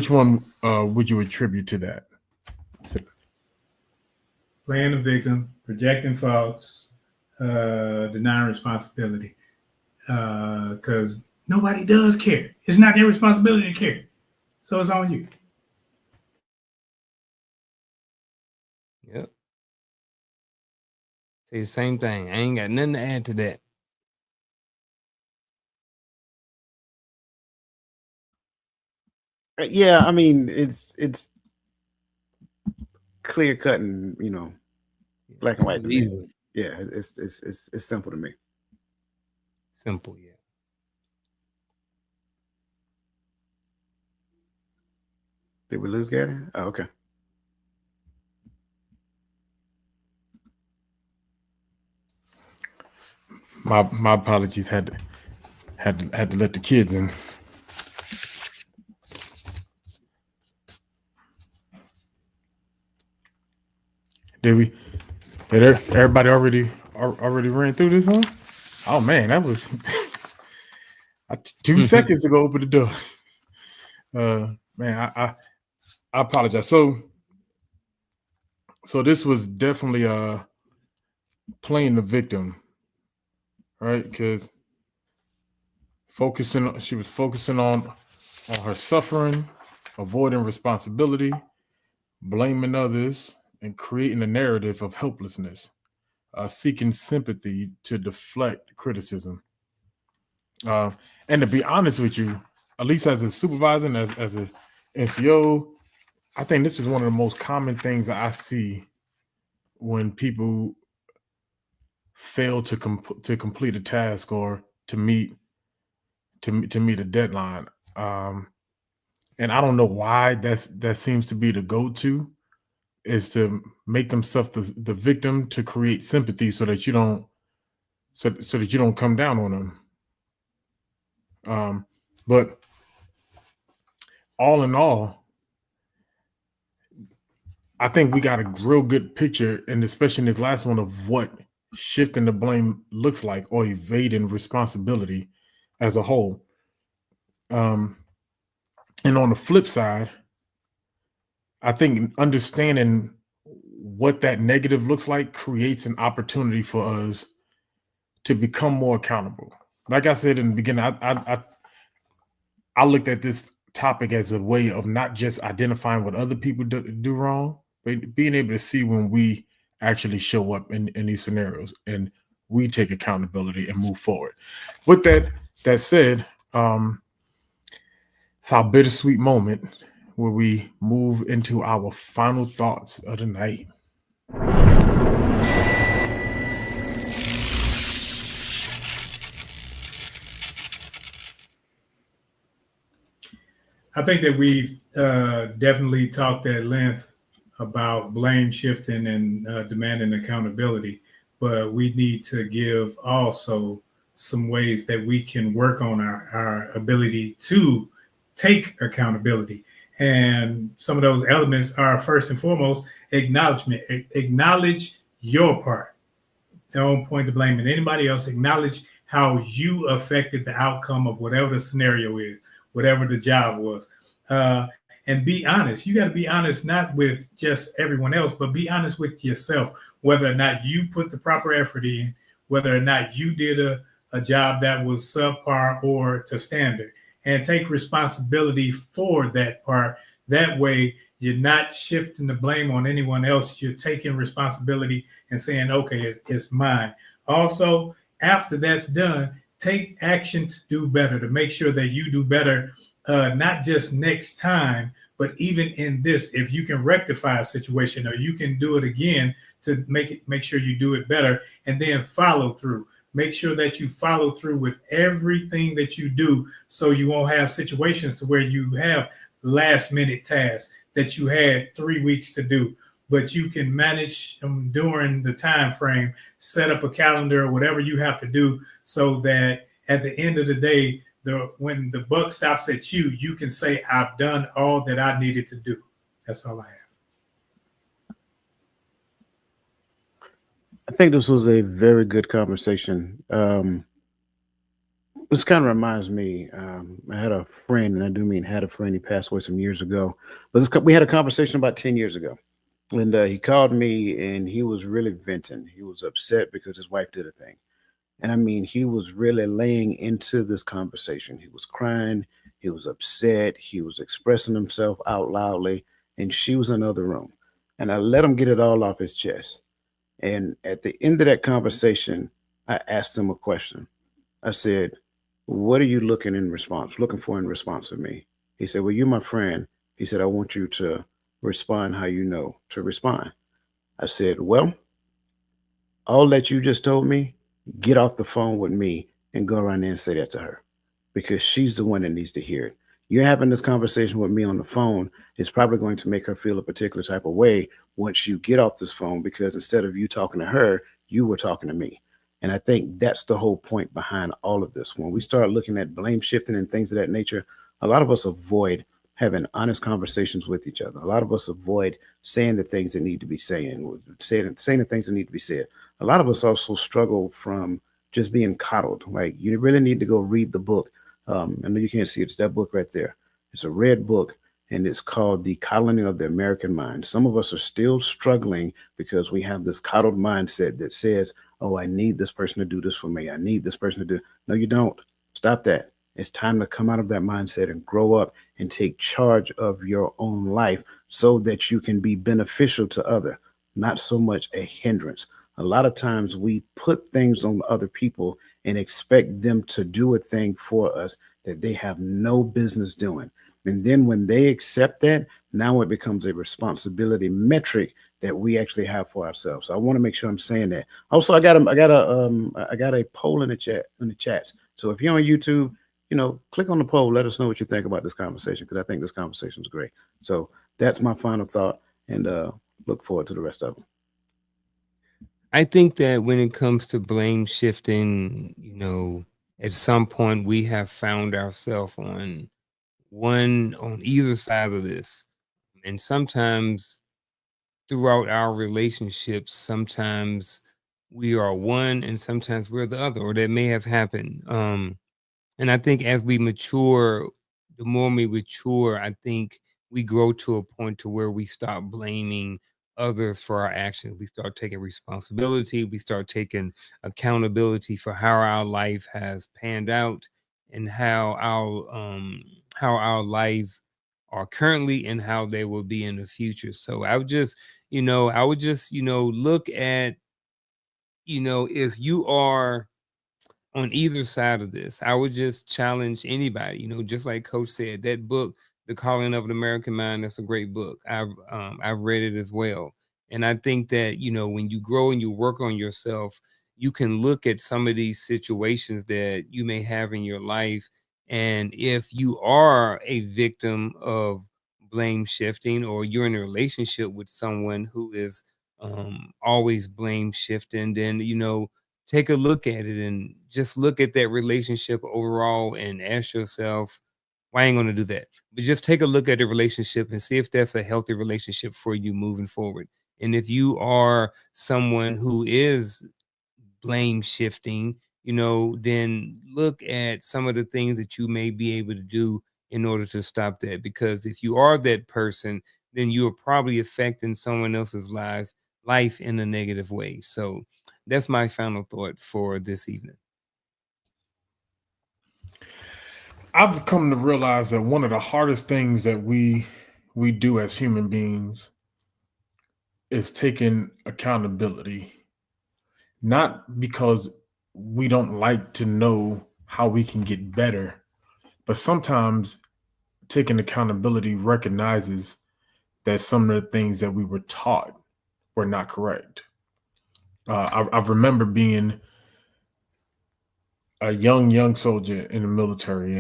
one would you attribute to that? Playing the victim, projecting faults, denying responsibility. Because nobody does care. It's not their responsibility to care. So it's on you. Yep. Say the same thing. I ain't got nothing to add to that. Yeah, I mean, it's clear cut and, black and white to me. Yeah, it's simple to me. Simple, yeah. Did we lose Gary? Oh, okay. My apologies. Had to let the kids in. Did everybody already ran through this one? Oh man, that was 2 seconds to go open the door. Man, I apologize. So this was definitely playing the victim, right? Because she was focusing on her suffering, avoiding responsibility, blaming others, and creating a narrative of helplessness, seeking sympathy to deflect criticism. And to be honest with you, at least as a supervisor and as a NCO, I think this is one of the most common things that I see when people fail to complete a task or to meet a deadline. And I don't know why that seems to be the go-to, is to make themselves the victim to create sympathy so that you don't so that you don't come down on them. But all in all, I think we got a real good picture, and especially in this last one, of what shifting the blame looks like, or evading responsibility as a whole. And on the flip side, I think understanding what that negative looks like creates an opportunity for us to become more accountable. Like I said in the beginning, I looked at this topic as a way of not just identifying what other people do wrong, but being able to see when we actually show up in these scenarios and we take accountability and move forward. With that said, it's our bittersweet moment where we move into our final thoughts of the night. I think that we've definitely talked at length about blame shifting and demanding accountability, but we need to give also some ways that we can work on our ability to take accountability. And some of those elements are, first and foremost, acknowledgement. Acknowledge your part. Don't point the blame at anybody else. Acknowledge how you affected the outcome of whatever the scenario is, whatever the job was. And be honest. You got to be honest, not with just everyone else, but be honest with yourself, whether or not you put the proper effort in, whether or not you did a job that was subpar or to standard, and take responsibility for that part. That way, you're not shifting the blame on anyone else. You're taking responsibility and saying, okay, it's mine. Also, after that's done, take action to do better, to make sure that you do better, not just next time, but even in this. If you can rectify a situation, or you can do it again to make sure you do it better, and then follow through. Make sure that you follow through with everything that you do, so you won't have situations to where you have last minute tasks that you had 3 weeks to do, but you can manage them during the time frame, set up a calendar or whatever you have to do, so that at the end of the day, when the buck stops at you, you can say, I've done all that I needed to do. That's all I have. I think this was a very good conversation. This kind of reminds me, I had a friend, and I do mean had a friend, he passed away some years ago, but we had a conversation about 10 years ago. And he called me, and he was really venting. He was upset because his wife did a thing. And I mean, he was really laying into this conversation. He was crying. He was upset. He was expressing himself out loudly. And she was in the other room. And I let him get it all off his chest. And at the end of that conversation, I asked him a question. I said, what are you looking for in response of me? He said, well, you're my friend. He said, I want you to respond how you know to respond. I said, well, all that you just told me, get off the phone with me and go around there and say that to her, because she's the one that needs to hear it. You're having this conversation with me on the phone is probably going to make her feel a particular type of way once you get off this phone, because instead of you talking to her, you were talking to me. And I think that's the whole point behind all of this. When we start looking at blame shifting and things of that nature, a lot of us avoid having honest conversations with each other. A lot of us avoid saying the things that need to be saying the things that need to be said. A lot of us also struggle from just being coddled. Like, you really need to go read the book. I know you can't see it. It's that book right there. It's a red book, and it's called The Coddling of the American Mind. Some of us are still struggling because we have this coddled mindset that says, oh, I need this person to do this for me. I need this person to do. No, you don't. Stop that. It's time to come out of that mindset and grow up and take charge of your own life so that you can be beneficial to others, not so much a hindrance. A lot of times we put things on other people and expect them to do a thing for us that they have no business doing. And then when they accept that, now it becomes a responsibility metric that we actually have for ourselves. So I want to make sure I'm saying that. Also, I got a poll in the chats. So if you're on YouTube, click on the poll. Let us know what you think about this conversation, because I think this conversation is great. So that's my final thought. And look forward to the rest of them. I think that when it comes to blame shifting, at some point we have found ourselves on either side of this. And sometimes throughout our relationships, sometimes we are one and sometimes we're the other, or that may have happened. And I think as we mature, the more we mature, I think we grow to a point to where we stop blaming others for our actions. We start taking responsibility. We start taking accountability for how our life has panned out and how our life are currently and how they will be in the future. So I would just look at, if you are on either side of this, I would just challenge anybody, just like Coach said, that book, The Calling of an American Mind, that's a great book. I've read it as well. And I think that, when you grow and you work on yourself, you can look at some of these situations that you may have in your life. And if you are a victim of blame shifting, or you're in a relationship with someone who is always blame shifting, then, take a look at it and just look at that relationship overall and ask yourself, why ain't going to do that? But just take a look at the relationship and see if that's a healthy relationship for you moving forward. And if you are someone who is blame shifting, then look at some of the things that you may be able to do in order to stop that. Because if you are that person, then you are probably affecting someone else's life in a negative way. So that's my final thought for this evening. I've come to realize that one of the hardest things that we do as human beings is taking accountability, not because we don't like to know how we can get better, but sometimes taking accountability recognizes that some of the things that we were taught were not correct. I remember being a young soldier in the military,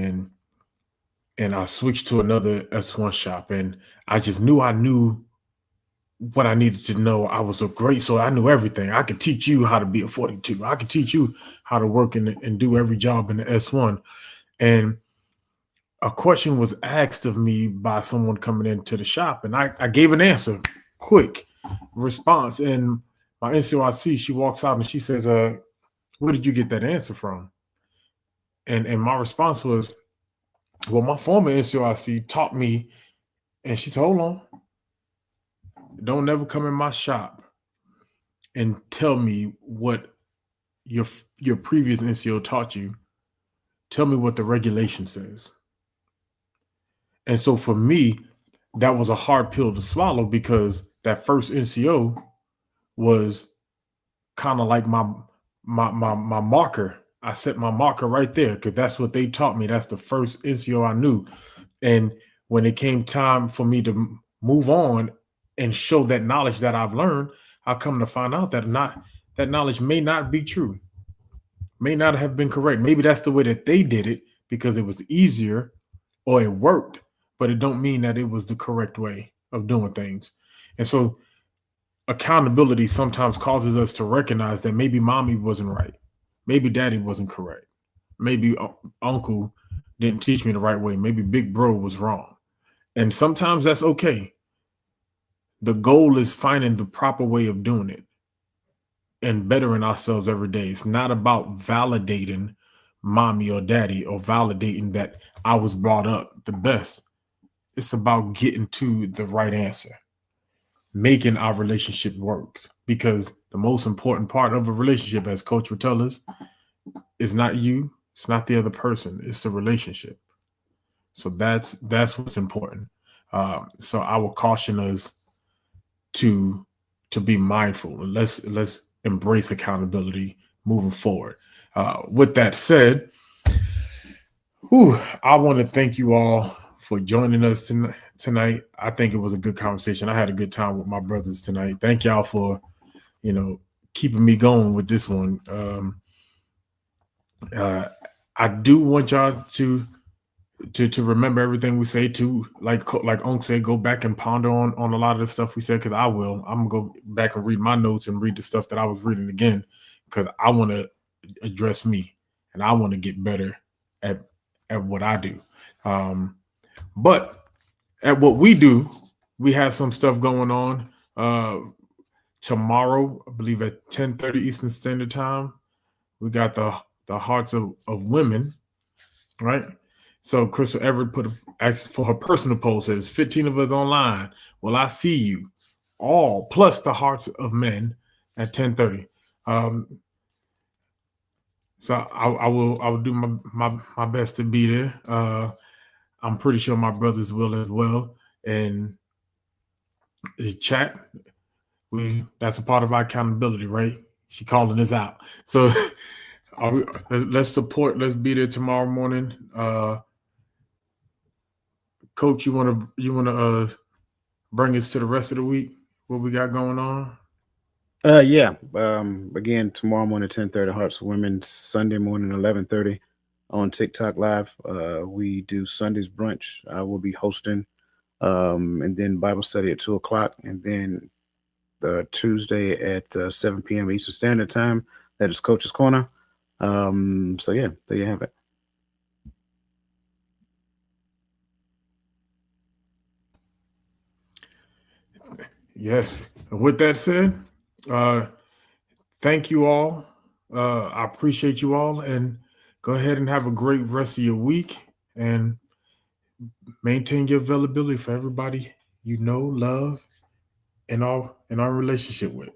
and I switched to another S1 shop, and I just knew I knew what I needed to know. I was so I knew everything. I could teach you how to be a 42. I could teach you how to work and do every job in the S1. And a question was asked of me by someone coming into the shop, and I gave an answer, quick response. And my NCOIC, she walks out and she says, where did you get that answer from? And my response was, well, my former NCOIC taught me. And she said, hold on. Don't ever come in my shop and tell me what your previous NCO taught you. Tell me what the regulation says. And so for me, that was a hard pill to swallow, because that first NCO was kind of like my marker. I set my marker right there because that's what they taught me. That's the first NCO I knew. And when it came time for me to move on and show that knowledge that I've learned, I come to find out that that knowledge may not be true, may not have been correct. Maybe that's the way that they did it because it was easier or it worked, but it don't mean that it was the correct way of doing things. And so accountability sometimes causes us to recognize that maybe mommy wasn't right. Maybe daddy wasn't correct. Maybe uncle didn't teach me the right way. Maybe big bro was wrong. And sometimes that's okay. The goal is finding the proper way of doing it and bettering ourselves every day. It's not about validating mommy or daddy or validating that I was brought up the best. It's about getting to the right answer, making our relationship work. Because the most important part of a relationship, as Coach would tell us, is not you, it's not the other person, it's the relationship. So that's what's important. So I will caution us to be mindful. Let's embrace accountability moving forward. With that said, I want to thank you all for joining us tonight. I think it was a good conversation. I had a good time with my brothers tonight. Thank y'all for, keeping me going with this one. I do want y'all to to remember everything we say, to like Unc said, go back and ponder on a lot of the stuff we said, because I will. I'm gonna go back and read my notes and read the stuff that I was reading again, because I want to address me and I want to get better at what I do. But at what we do, we have some stuff going on. Tomorrow, I believe at 10:30 Eastern Standard Time, we got the Hearts of Women, right? So Crystal Everett asked for her personal post, says 15 of us online. Well, I see you all, plus the Hearts of Men at 10:30. So I will do my best to be there. I'm pretty sure my brothers will as well. And the chat, that's a part of our accountability, right? She calling us out. So let's support. Let's be there tomorrow morning. Coach, you wanna bring us to the rest of the week? What we got going on? Yeah. Again, tomorrow morning 10:30 Hearts of Women. Sunday morning 11:30 on TikTok Live. We do Sunday's brunch. I will be hosting, and then Bible study at 2:00, and then Tuesday at 7 p.m. Eastern Standard Time. That is Coach's Corner. So yeah, there you have it. Yes. With that said, thank you all. I appreciate you all, and go ahead and have a great rest of your week, and maintain your availability for everybody you know, love, and all in our relationship with.